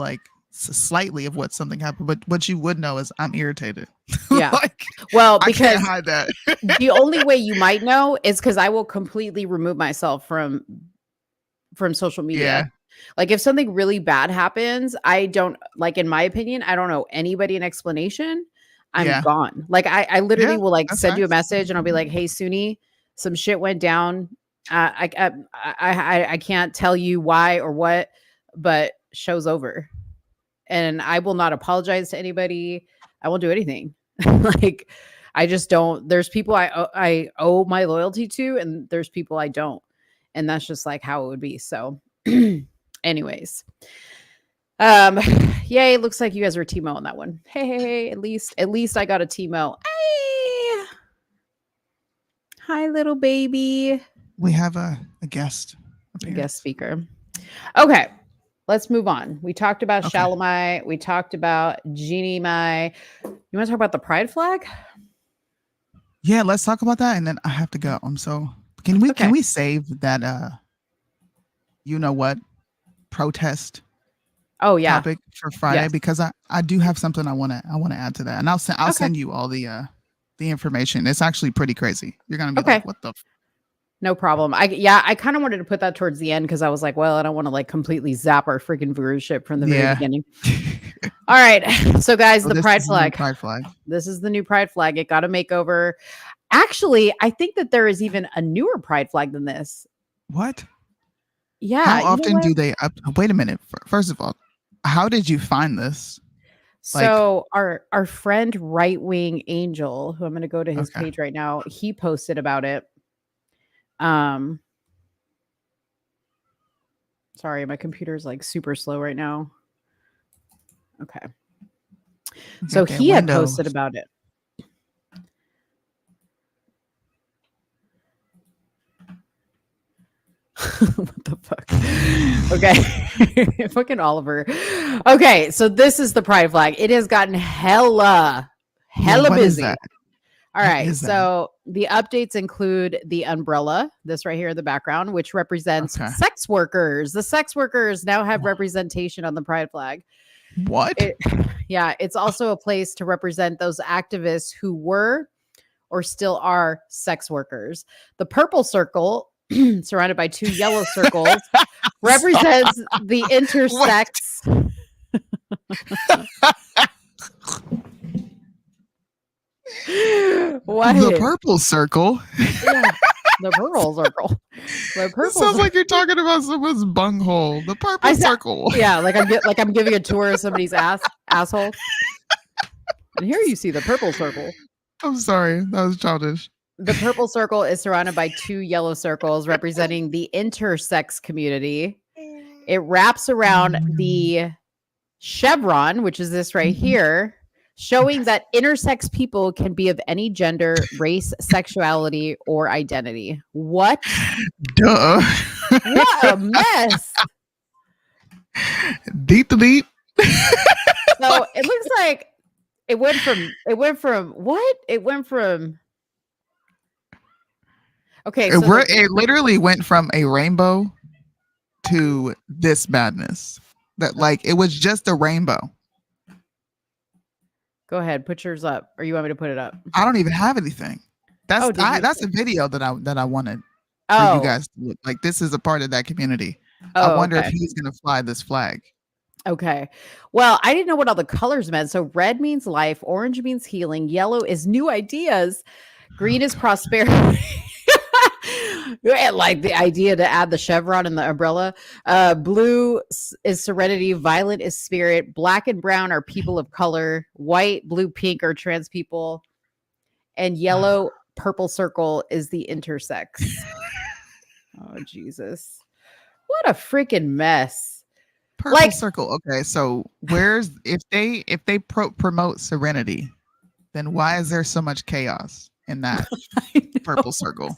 slightly of what something happened. But what you would know is I'm irritated. Yeah. Well, because I can't hide that. The only way you might know is because I will completely remove myself from social media. Yeah. If something really bad happens, I don't in my opinion, I don't know anybody an explanation. I'm gone. I literally will send you a message and I'll be like, hey, Soonie, some shit went down. I can't tell you why or what, but show's over. And I will not apologize to anybody. I won't do anything. Like, I just don't. There's people I owe my loyalty to, and there's people I don't. And that's just like how it would be. So anyways, yay. Looks like you guys were Timo on that one. Hey, at least I got a Timo. Hey, hi, little baby. We have a guest. A guest speaker. Okay. Let's move on. We talked about Shalomi. We talked about Jeannie Mai. You want to talk about the pride flag? Yeah, let's talk about that. And then I have to go. Can we save that you know what protest topic for Friday? Yes. Because I do have something I want to add to that. And I'll send you all the information. It's actually pretty crazy. You're gonna be like, what the No problem. I kind of wanted to put that towards the end because I was like, well, I don't want to like completely zap our freaking viewership from the very beginning. All right. So guys, the pride flag. Pride flag. This is the new pride flag. It got a makeover. Actually, I think that there is even a newer pride flag than this. What? Yeah. How often do they wait a minute. First of all, how did you find this? So our friend Right Wing Angel, who I'm going to go to his page right now, he posted about it. Sorry, my computer's like super slow right now. Okay. So he had posted about it. What the fuck? Okay. Fucking Oliver. Okay, so this is the pride flag. It has gotten hella busy. All right, so the updates include the umbrella, this right here in the background, which represents sex workers. The sex workers now have representation on the pride flag. What? It's also a place to represent those activists who were or still are sex workers. The purple circle, surrounded by two yellow circles, represents the intersex. What? The purple circle. Yeah, the purple circle. The purple. It sounds like you're talking about someone's bunghole. The purple circle. Yeah, like I'm giving a tour of somebody's asshole. And here you see the purple circle. I'm sorry, that was childish. The purple circle is surrounded by two yellow circles representing the intersex community. It wraps around the chevron, which is this right here, showing that intersex people can be of any gender, race, sexuality, or identity. What? Duh. What a mess. Deep to deep. So it looks like it went from what? It went from okay. So it literally went from a rainbow to this madness. That like it was just a rainbow. Go ahead, put yours up, or you want me to put it up? I don't even have anything. That's a video that I wanted for you guys to look. Like this is a part of that community. I wonder if he's gonna fly this flag. Okay. Well, I didn't know what all the colors meant. So red means life, orange means healing, yellow is new ideas, green is prosperity. Like the idea to add the chevron and the umbrella. Blue is serenity, violet is spirit, black and brown are people of color, white, blue, pink are trans people, and yellow, purple circle is the intersex. Oh, Jesus. What a freaking mess. Purple circle. Okay, so where's if they promote serenity, then why is there so much chaos in that purple circle?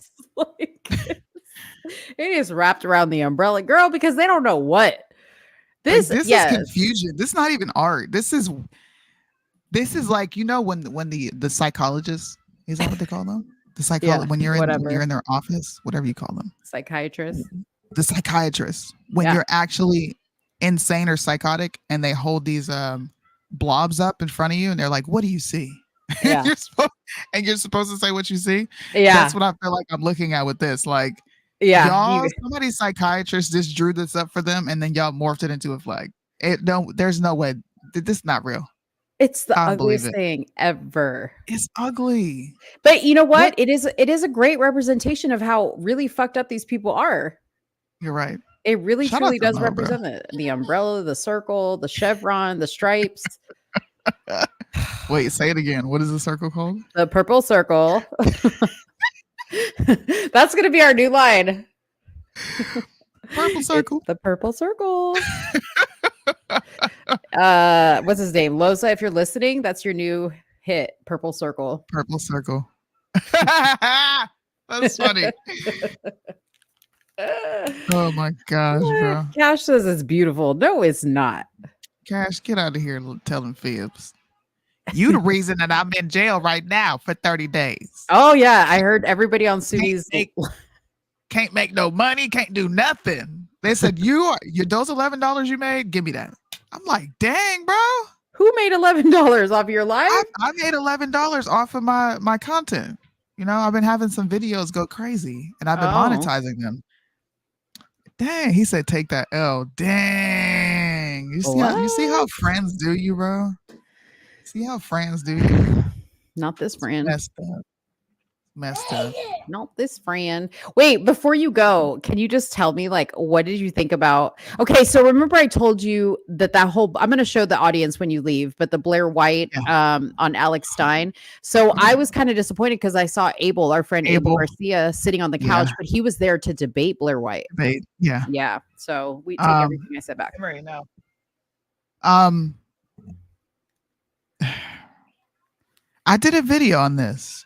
It is wrapped around the umbrella, girl, because they don't know what this is confusion. This is not even art. This is like, you know, when the psychologist, is that what they call them? The psychologist when you're in their office, whatever you call them. Psychiatrist. The psychiatrist. When you're actually insane or psychotic and they hold these blobs up in front of you and they're like, what do you see? Yeah. you're supposed to say what you see. Yeah, that's what I feel like I'm looking at with this. Like, y'all, somebody's psychiatrist just drew this up for them and then y'all morphed it into a flag. There's no way. This is not real. It's the ugliest thing ever. It's ugly. But you know what? It is a great representation of how really fucked up these people are. You're right. It really Shout out truly to does Mo, bro. represent the umbrella, the circle, the chevron, the stripes. Wait, say it again. What is the circle called? The purple circle. That's gonna be our new line. Purple circle. It's the purple circle. What's his name? Loza, if you're listening, that's your new hit, Purple Circle. Purple circle. That's funny. Oh my gosh, bro. Cash says it's beautiful. No, it's not. Cash, get out of here telling fibs. You the reason that I'm in jail right now for 30 days. Oh yeah, I heard everybody on Soonie's can't make no money, can't do nothing. They said those $11 you made, give me that. I'm like, dang, bro. Who made $11 off your life? I made $11 off of my content. You know, I've been having some videos go crazy, and I've been monetizing them. Dang, he said, take that L. Dang, you see how friends do you, bro? See how friends do you? Not this friend. Messed up. Not this friend. Wait, before you go, can you just tell me, like, what did you think about? Okay, so remember I told you that whole, I'm going to show the audience when you leave, but the Blair White on Alex Stein. So I was kind of disappointed because I saw our friend Abel Garcia sitting on the couch, but he was there to debate Blair White. Yeah. Yeah. So we take everything I said back. Right now. I did a video on this.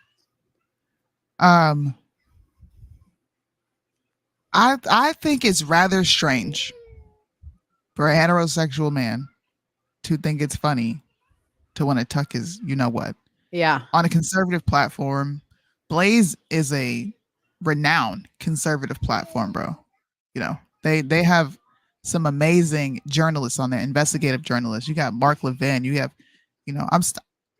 I think it's rather strange for a heterosexual man to think it's funny to want to tuck his, you know what? Yeah. On a conservative platform. Blaze is a renowned conservative platform, bro. You know, they have some amazing journalists on there, investigative journalists. You got Mark Levin. You have, you know,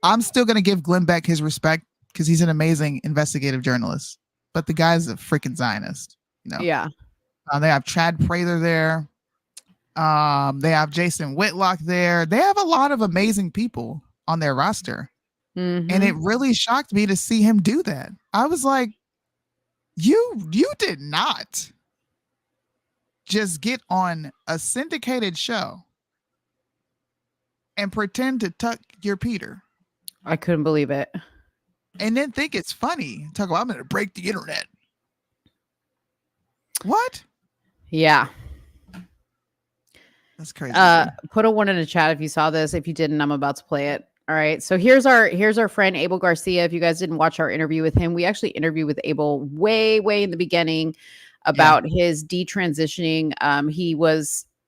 I'm still gonna give Glenn Beck his respect because he's an amazing investigative journalist. But the guy's a freaking Zionist, you know. Yeah. They have Chad Prather there. They have Jason Whitlock there. They have a lot of amazing people on their roster. Mm-hmm. And it really shocked me to see him do that. I was like, you did not just get on a syndicated show and pretend to tuck your Peter. I couldn't believe it. And then think it's funny. Talk about, I'm going to break the internet. What? Yeah. That's crazy. Put a 1 in the chat if you saw this. If you didn't, I'm about to play it. All right. So here's our friend Abel Garcia. If you guys didn't watch our interview with him, we actually interviewed with Abel way in the beginning about his detransitioning.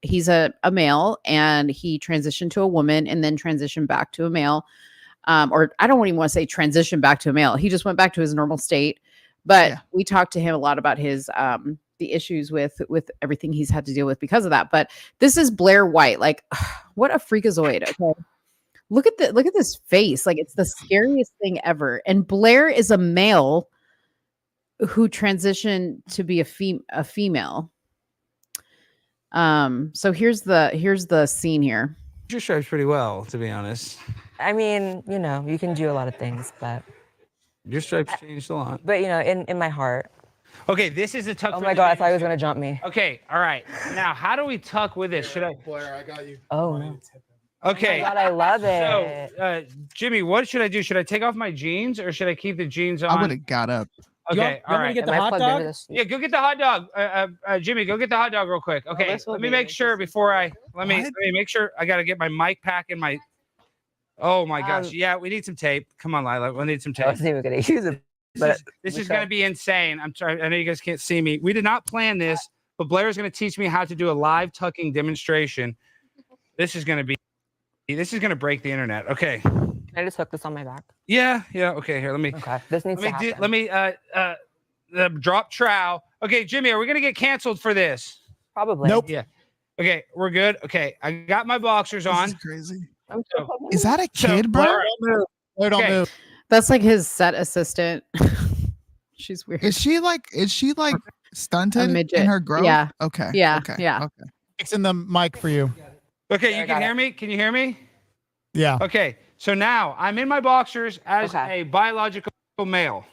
He's a male and he transitioned to a woman and then transitioned back to a male. Or I don't even want to say transition back to a male. He just went back to his normal state. But we talked to him a lot about his the issues with everything he's had to deal with because of that. But this is Blair White. Like, what a freakazoid. Okay. Look at this face. Like, it's the scariest thing ever. And Blair is a male who transitioned to be a female. So here's the scene here. Your stripes pretty well, to be honest. I mean, you know, you can do a lot of things, but your stripes changed a lot. But you know, in my heart. Okay, this is a tuck. Oh my God, I thought he was gonna jump me. Okay, all right. Now, how do we tuck with this? Should I? Blair, I got you. Oh no. Okay. Oh my God, I love it. So, Jimmy, what should I do? Should I take off my jeans or should I keep the jeans on? I would have got up. Okay, all right. Get the hot dog? Yeah, go get the hot dog. Jimmy, go get the hot dog real quick. Okay, let me make sure before let me make sure. I got to get my mic pack and my. Oh my gosh! Yeah, we need some tape. Come on, Lila, we need some tape. I wasn't even gonna use it. But this is going to be insane. I'm sorry. I know you guys can't see me. We did not plan this, but Blair is going to teach me how to do a live tucking demonstration. This is going to break the internet. Okay. Can I just hook this on my back? Yeah. Okay. Here, let me. Okay. This needs to happen. Let me drop trowel. Okay, Jimmy, are we going to get canceled for this? Probably. Nope. Yeah. Okay, we're good. Okay, I got my boxers on. This is crazy. So, is that a kid, bro? Blair, don't move. That's like his set assistant. She's weird. Is she like stunted in her growth? Yeah. Okay. Yeah. Okay. Yeah. Okay. Fixing the mic for you. Okay, you can hear me? Can you hear me? Yeah. Okay, so now I'm in my boxers as a biological male.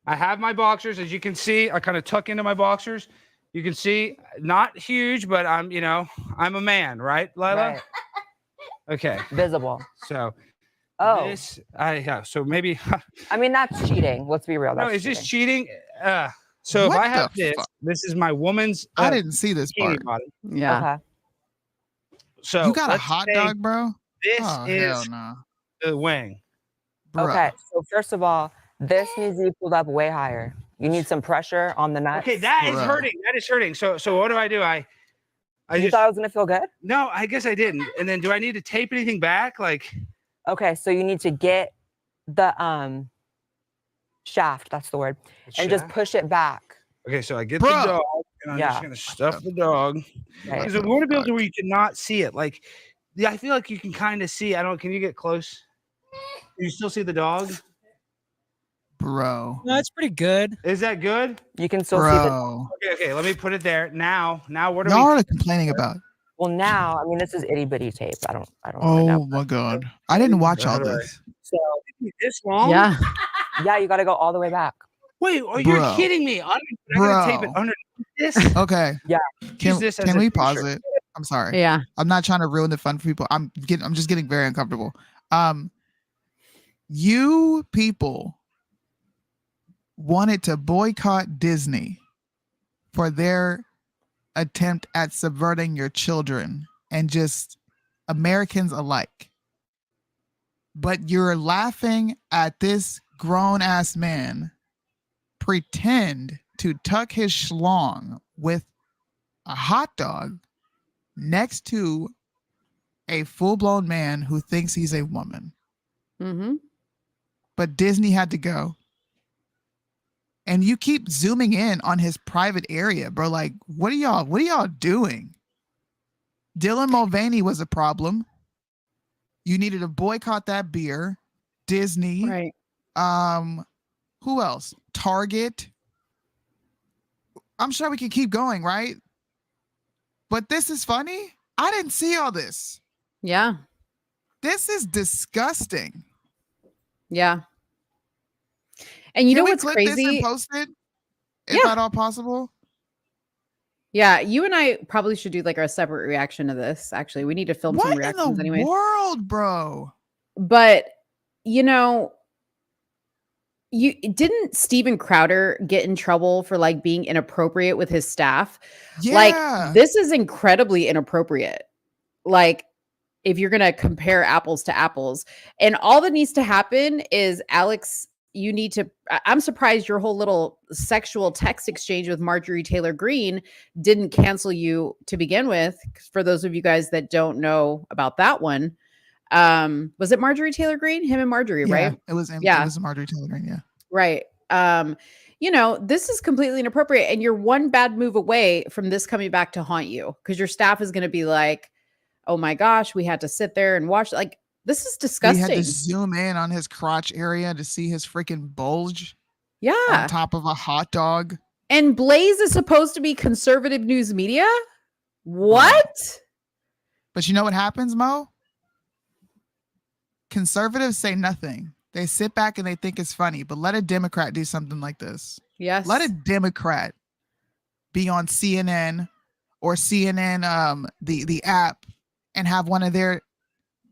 I have my boxers, as you can see. I kind of tuck into my boxers. You can see, not huge, but I'm a man, right, Lila? Right. Okay. Visible. So Oh. So maybe. I mean, that's cheating. Let's be real. No, That's is this cheating? So What if I have the this is my woman's. I didn't see this bikini part. body. Yeah. Okay. So You got a let's hot say dog, bro? This Oh, is hell no. the wing. Bruh. Okay. So first of all, this needs to be pulled up way higher. You need some pressure on the nuts. Okay, that is hurting. That is hurting. So what do? I You thought it was gonna feel good? No, I guess I didn't. And then do I need to tape anything back? Like, okay, so you need to get the shaft, that's the word, and just push it back. Okay, so I get the dog, and I'm just gonna stuff the dog. Right. Because we want to be able to where you cannot see it. Like, I feel like you can kind of see. Can you get close? Can you still see the dog? Bro. No, it's pretty good. Is that good? You can still see the. Okay. Let me put it there. Now, what are Y'all we are complaining about? Well, now, I mean, this is itty bitty tape. I don't. Oh my god. I didn't watch all this. So this long? Yeah. Yeah, you got to go all the way back. Wait, are Bro. you kidding me? I'm gonna tape it underneath this. Okay. Yeah. Can this as we a pause t-shirt. it? I'm sorry. Yeah. I'm not trying to ruin the fun for people. I'm just getting very uncomfortable. You people wanted to boycott Disney for their attempt at subverting your children and just Americans alike. But you're laughing at this grown ass man pretend to tuck his schlong with a hot dog next to a full-blown man who thinks he's a woman. Mm-hmm. But Disney had to go. And you keep zooming in on his private area, bro. Like, what are y'all doing? Dylan Mulvaney was a problem. You needed to boycott that beer. Disney. Right. Who else? Target. I'm sure we can keep going, right? But this is funny. I didn't see all this. Yeah. This is disgusting. Yeah. And you Can know we what's clip this crazy? and post it? Is that all possible? Yeah, you and I probably should do like our separate reaction to this. Actually, we need to film some What in reactions the anyway. world, bro? But didn't Steven Crowder get in trouble for like being inappropriate with his staff? Yeah. Like, this is incredibly inappropriate. Like, if you're gonna compare apples to apples, and all that needs to happen is Alex. I'm surprised your whole little sexual text exchange with Marjorie Taylor Greene didn't cancel you to begin with. For those of you guys that don't know about that one, was it Marjorie Taylor Greene? Him and Marjorie, right? It was Marjorie Taylor Greene, yeah. Right. This is completely inappropriate. And you're one bad move away from this coming back to haunt you, because your staff is going to be like, oh my gosh, we had to sit there and watch. Like, this is disgusting. We had to zoom in on his crotch area to see his freaking bulge. Yeah. On top of a hot dog. And Blaze is supposed to be conservative news media? What? But you know what happens, Mo? Conservatives say nothing. They sit back and they think it's funny, but let a Democrat do something like this. Yes. Let a Democrat be on CNN or CNN, the app, and have one of their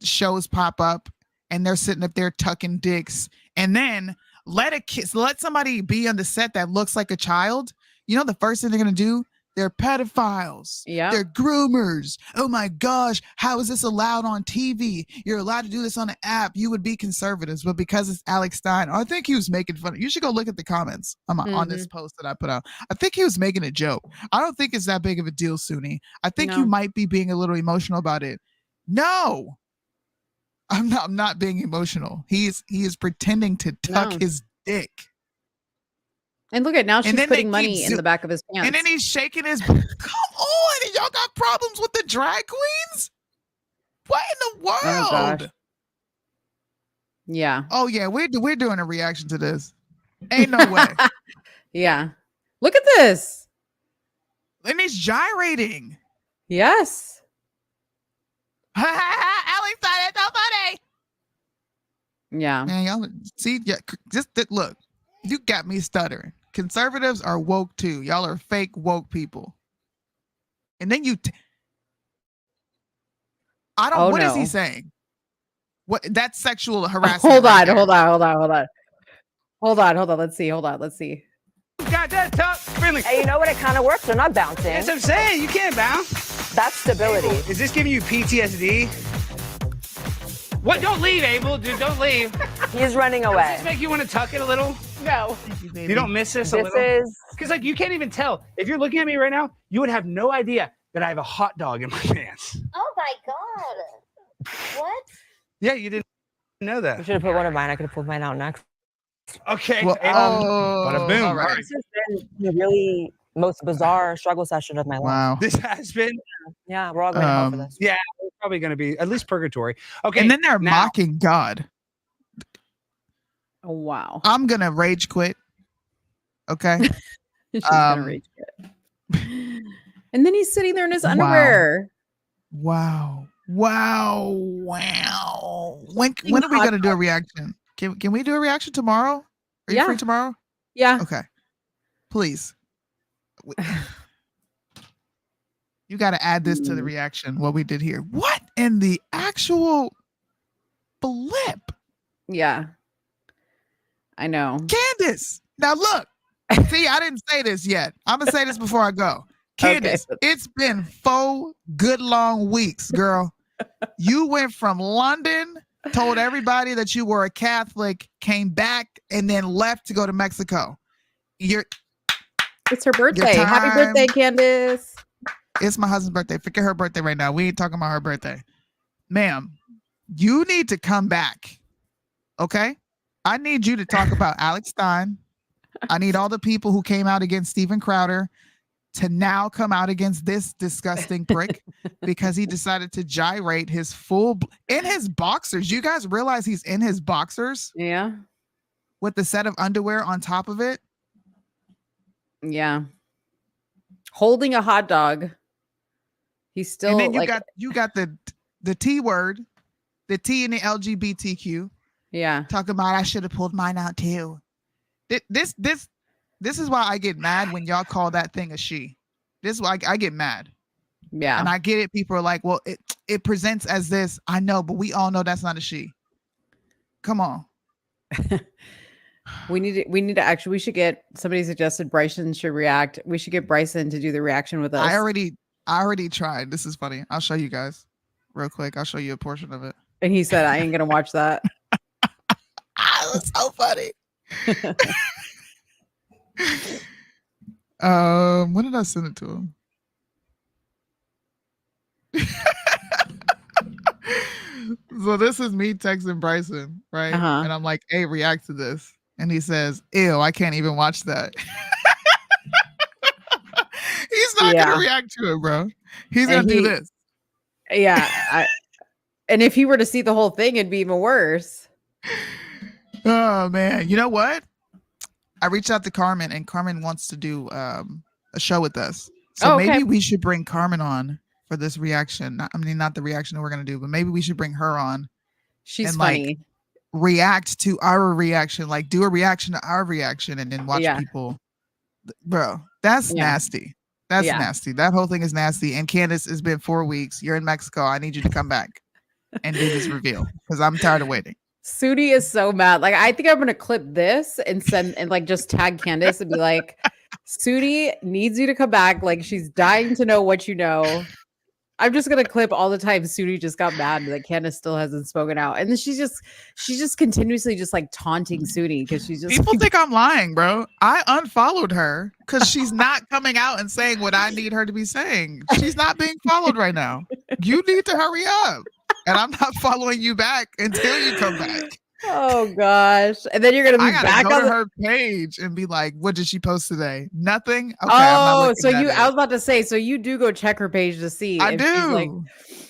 shows pop up and they're sitting up there tucking dicks, and then let somebody be on the set that looks like a child. You know the first thing they're gonna do? They're pedophiles. Yeah. They're groomers. Oh my gosh, how is this allowed on TV? You're allowed to do this on an app. You would be conservatives, but because it's Alex Stein, I think he was making fun. You should go look at the comments on this post that I put out. I think he was making a joke. I don't think it's that big of a deal, Soonie. I think you might be being a little emotional about it. No, I'm not being emotional. He is pretending to tuck his dick. And look at now, she's putting money in the back of his pants. And then he's shaking his. Come on, and y'all got problems with the drag queens? What in the world? Oh, gosh. Yeah. Oh yeah, we're doing a reaction to this. Ain't no way. Yeah. Look at this. And he's gyrating. Yes. Alex thought it's so funny. Yeah. Man, y'all see, yeah, just look. You got me stuttering. conservatives are woke too. Y'all are fake woke people. And then what is he saying? What that's sexual harassment. Hold on. Let's see. Got that tough friendly. Hey, you know what? It kind of works. They're not bouncing. That's what I'm saying. You can't bounce. That's stability. Abel, is this giving you PTSD? What? Don't leave, Abel. Dude, don't leave. He's running away. Does this make you want to tuck it a little? No. You don't miss this a little? Because like you can't even tell. If you're looking at me right now, you would have no idea that I have a hot dog in my pants. Oh my God. What? Yeah, you didn't know that. You should have put one of mine. I could have pulled mine out next. Okay. Well, bada boom. all right. This has been the really most bizarre struggle session of my life. Wow. This has been. Yeah, we're all going to hell for this. Yeah, we're probably going to be at least purgatory. Okay. And then they're mocking God. Oh, wow. I'm going to rage quit. Okay. She's gonna rage quit. And then he's sitting there in his underwear. Wow. When are we going to do a reaction? Can we do a reaction tomorrow? Are you free tomorrow? Yeah. Okay. Please. You got to add this to the reaction, what we did here. What in the actual blip? Yeah. I know. Candace. Now look. See, I didn't say this yet. I'm going to say this before I go. Candace, It's been 4 good long weeks, girl. You went from London, told everybody that you were a Catholic, came back, and then left to go to Mexico. It's her birthday. Happy birthday, Candace. It's my husband's birthday. Forget her birthday right now. We ain't talking about her birthday. Ma'am, you need to come back. Okay? I need you to talk about Alex Stein. I need all the people who came out against Steven Crowder to now come out against this disgusting prick because he decided to gyrate his in his boxers. You guys realize he's in his boxers? Yeah. With the set of underwear on top of it? Yeah. Holding a hot dog. He's still and then you got the T word, the T in the LGBTQ. Yeah. Talking about I should have pulled mine out too. This is why I get mad when y'all call that thing a she. This is why I get mad. Yeah. And I get it. People are like, well, it presents as this. I know, but we all know that's not a she. Come on. We need to actually, we should get, somebody suggested Bryson should react. We should get Bryson to do the reaction with us. I already tried. This is funny. I'll show you guys real quick. I'll show you a portion of it. And he said, I ain't going to watch that. It was so funny. When did I send it to him? So this is me texting Bryson, right? And I'm like, hey, react to this. And he says, ew, I can't even watch that. He's not going to react to it, bro. He's going to do this. Yeah. And if he were to see the whole thing, it'd be even worse. Oh, man. You know what? I reached out to Carmen, and Carmen wants to do a show with us. So maybe we should bring Carmen on for this reaction. Not the reaction that we're going to do, but maybe we should bring her on. She's funny. Like, react to our reaction, like do a reaction to our reaction, and then watch people. Bro, that's nasty. That's nasty. That whole thing is nasty. And Candace, it's been 4 weeks. You're in Mexico. I need you to come back and do this reveal because I'm tired of waiting. Soonie is so mad. Like, I think I'm gonna clip this and send and like just tag Candace and be like, Soonie needs you to come back. Like, she's dying to know what you know. I'm just gonna clip all the time Soonie just got mad that Candace still hasn't spoken out. And then she's just continuously just like taunting Soonie because she's just people think I'm lying, bro. I unfollowed her because she's not coming out and saying what I need her to be saying. She's not being followed right now. You need to hurry up. And I'm not following you back until you come back. Oh gosh. And then you're gonna be back go on to her page and be like, what did she post today? Nothing. Okay, so I was about to say, so you do go check her page to see. I do. Like,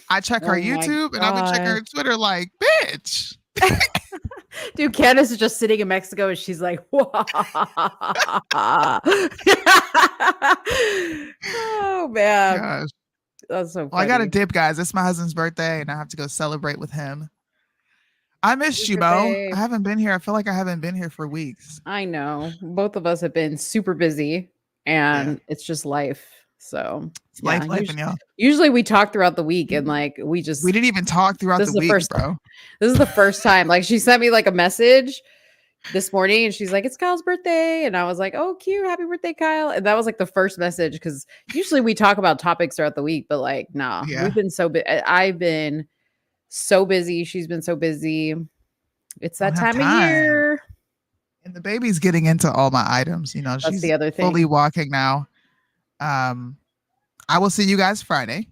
I check her YouTube and I've been checking her Twitter like, bitch. Dude, Candace is just sitting in Mexico and she's like, oh man. Gosh. That's so funny. Well, I got to dip, guys. It's my husband's birthday and I have to go celebrate with him. I missed you, Mo. birthday. I haven't been here. I feel like I haven't been here for weeks. I know. Both of us have been super busy, and it's just life. So it's life, y'all. Usually we talk throughout the week, and like we didn't even talk throughout the week, bro. This is the first time. Like she sent me like a message this morning, and she's like, "It's Kyle's birthday," and I was like, "Oh, cute! Happy birthday, Kyle!" And that was like the first message because usually we talk about topics throughout the week, but like, nah, we've been so I've been so busy. She's been so busy. It's that time of year. And the baby's getting into all my items. You know, That's she's the other thing. Fully walking now. I will see you guys Friday,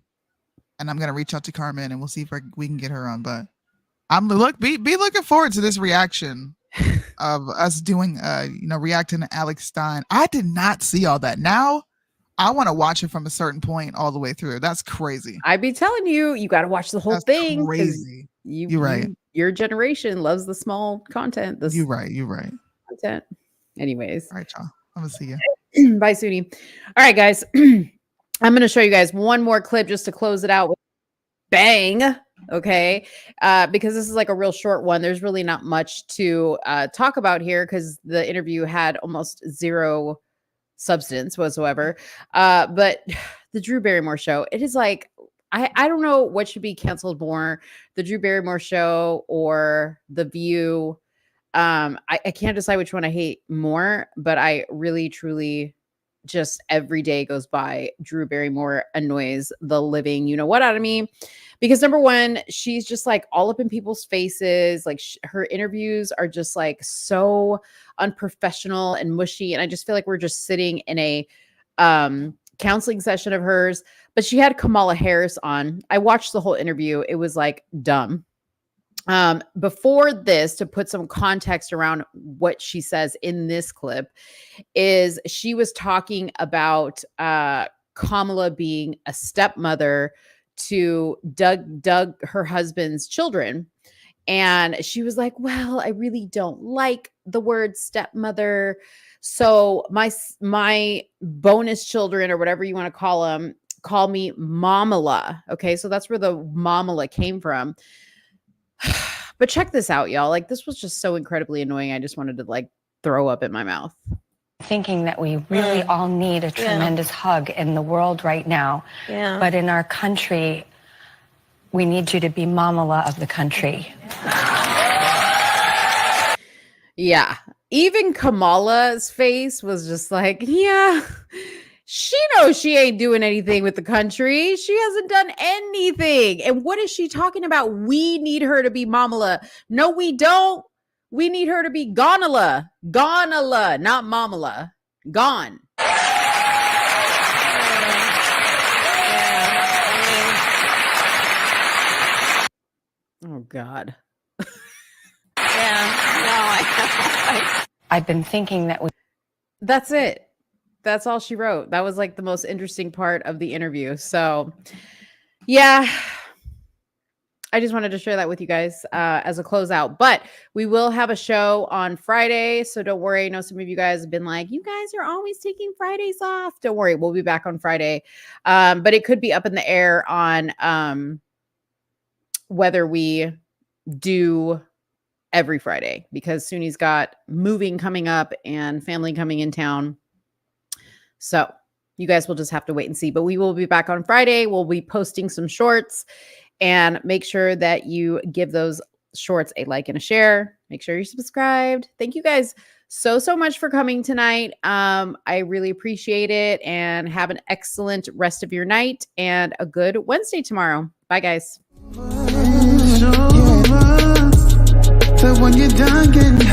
and I'm gonna reach out to Carmen and we'll see if we can get her on. But be looking forward to this reaction of us doing reacting to Alex Stein. I did not see all that. Now I want to watch it from a certain point all the way through. That's crazy. I'd be telling you got to watch the whole thing. Crazy. You're right. Your generation loves the small content. You're right. Content. Anyways. All right, y'all. I'm gonna see you. Bye, Soonie. All right, guys. I'm going to show you guys one more clip just to close it out with bang. Okay. Because this is like a real short one. There's really not much to talk about here because the interview had almost zero substance whatsoever. But the Drew Barrymore show, it is like, I don't know what should be canceled more, the Drew Barrymore show or The View. I can't decide which one I hate more, but I really, truly just every day goes by, Drew Barrymore annoys the living, you know what, out of me. Because number one, she's just like all up in people's faces. Like her interviews are just like so unprofessional and mushy. And I just feel like we're just sitting in a counseling session of hers. But she had Kamala Harris on. I watched the whole interview. It was like dumb. Before this, to put some context around what she says in this clip, is she was talking about Kamala being a stepmother to Doug, her husband's children. And she was like, well, I really don't like the word stepmother. So my bonus children, or whatever you want to call them, call me Mamala. Okay. So that's where the Mamala came from. But check this out, y'all. Like, this was just so incredibly annoying. I just wanted to like throw up in my mouth. Thinking that we really all need a tremendous hug in the world right now. Yeah. But in our country, we need you to be Mamala of the country. Yeah. Even Kamala's face was just like, yeah, she knows she ain't doing anything with the country. She hasn't done anything. And what is she talking about? We need her to be Mamala. No, we don't. We need her to be Gonala. Gonala, not Mamala. Gone. Oh, God. I've been thinking that That's it. That's all she wrote. That was like the most interesting part of the interview. So, yeah, I just wanted to share that with you guys as a closeout. But we will have a show on Friday. So don't worry. I know some of you guys have been like, you guys are always taking Fridays off. Don't worry. We'll be back on Friday. But it could be up in the air on whether we do every Friday, because Soonie's got moving coming up and family coming in town. So you guys will just have to wait and see. But we will be back on Friday. We'll be posting some shorts, and make sure that you give those shorts a like and a share. Make sure you're subscribed. Thank you guys so much for coming tonight. I really appreciate it, and have an excellent rest of your night and a good Wednesday tomorrow. Bye, guys. So when you're done getting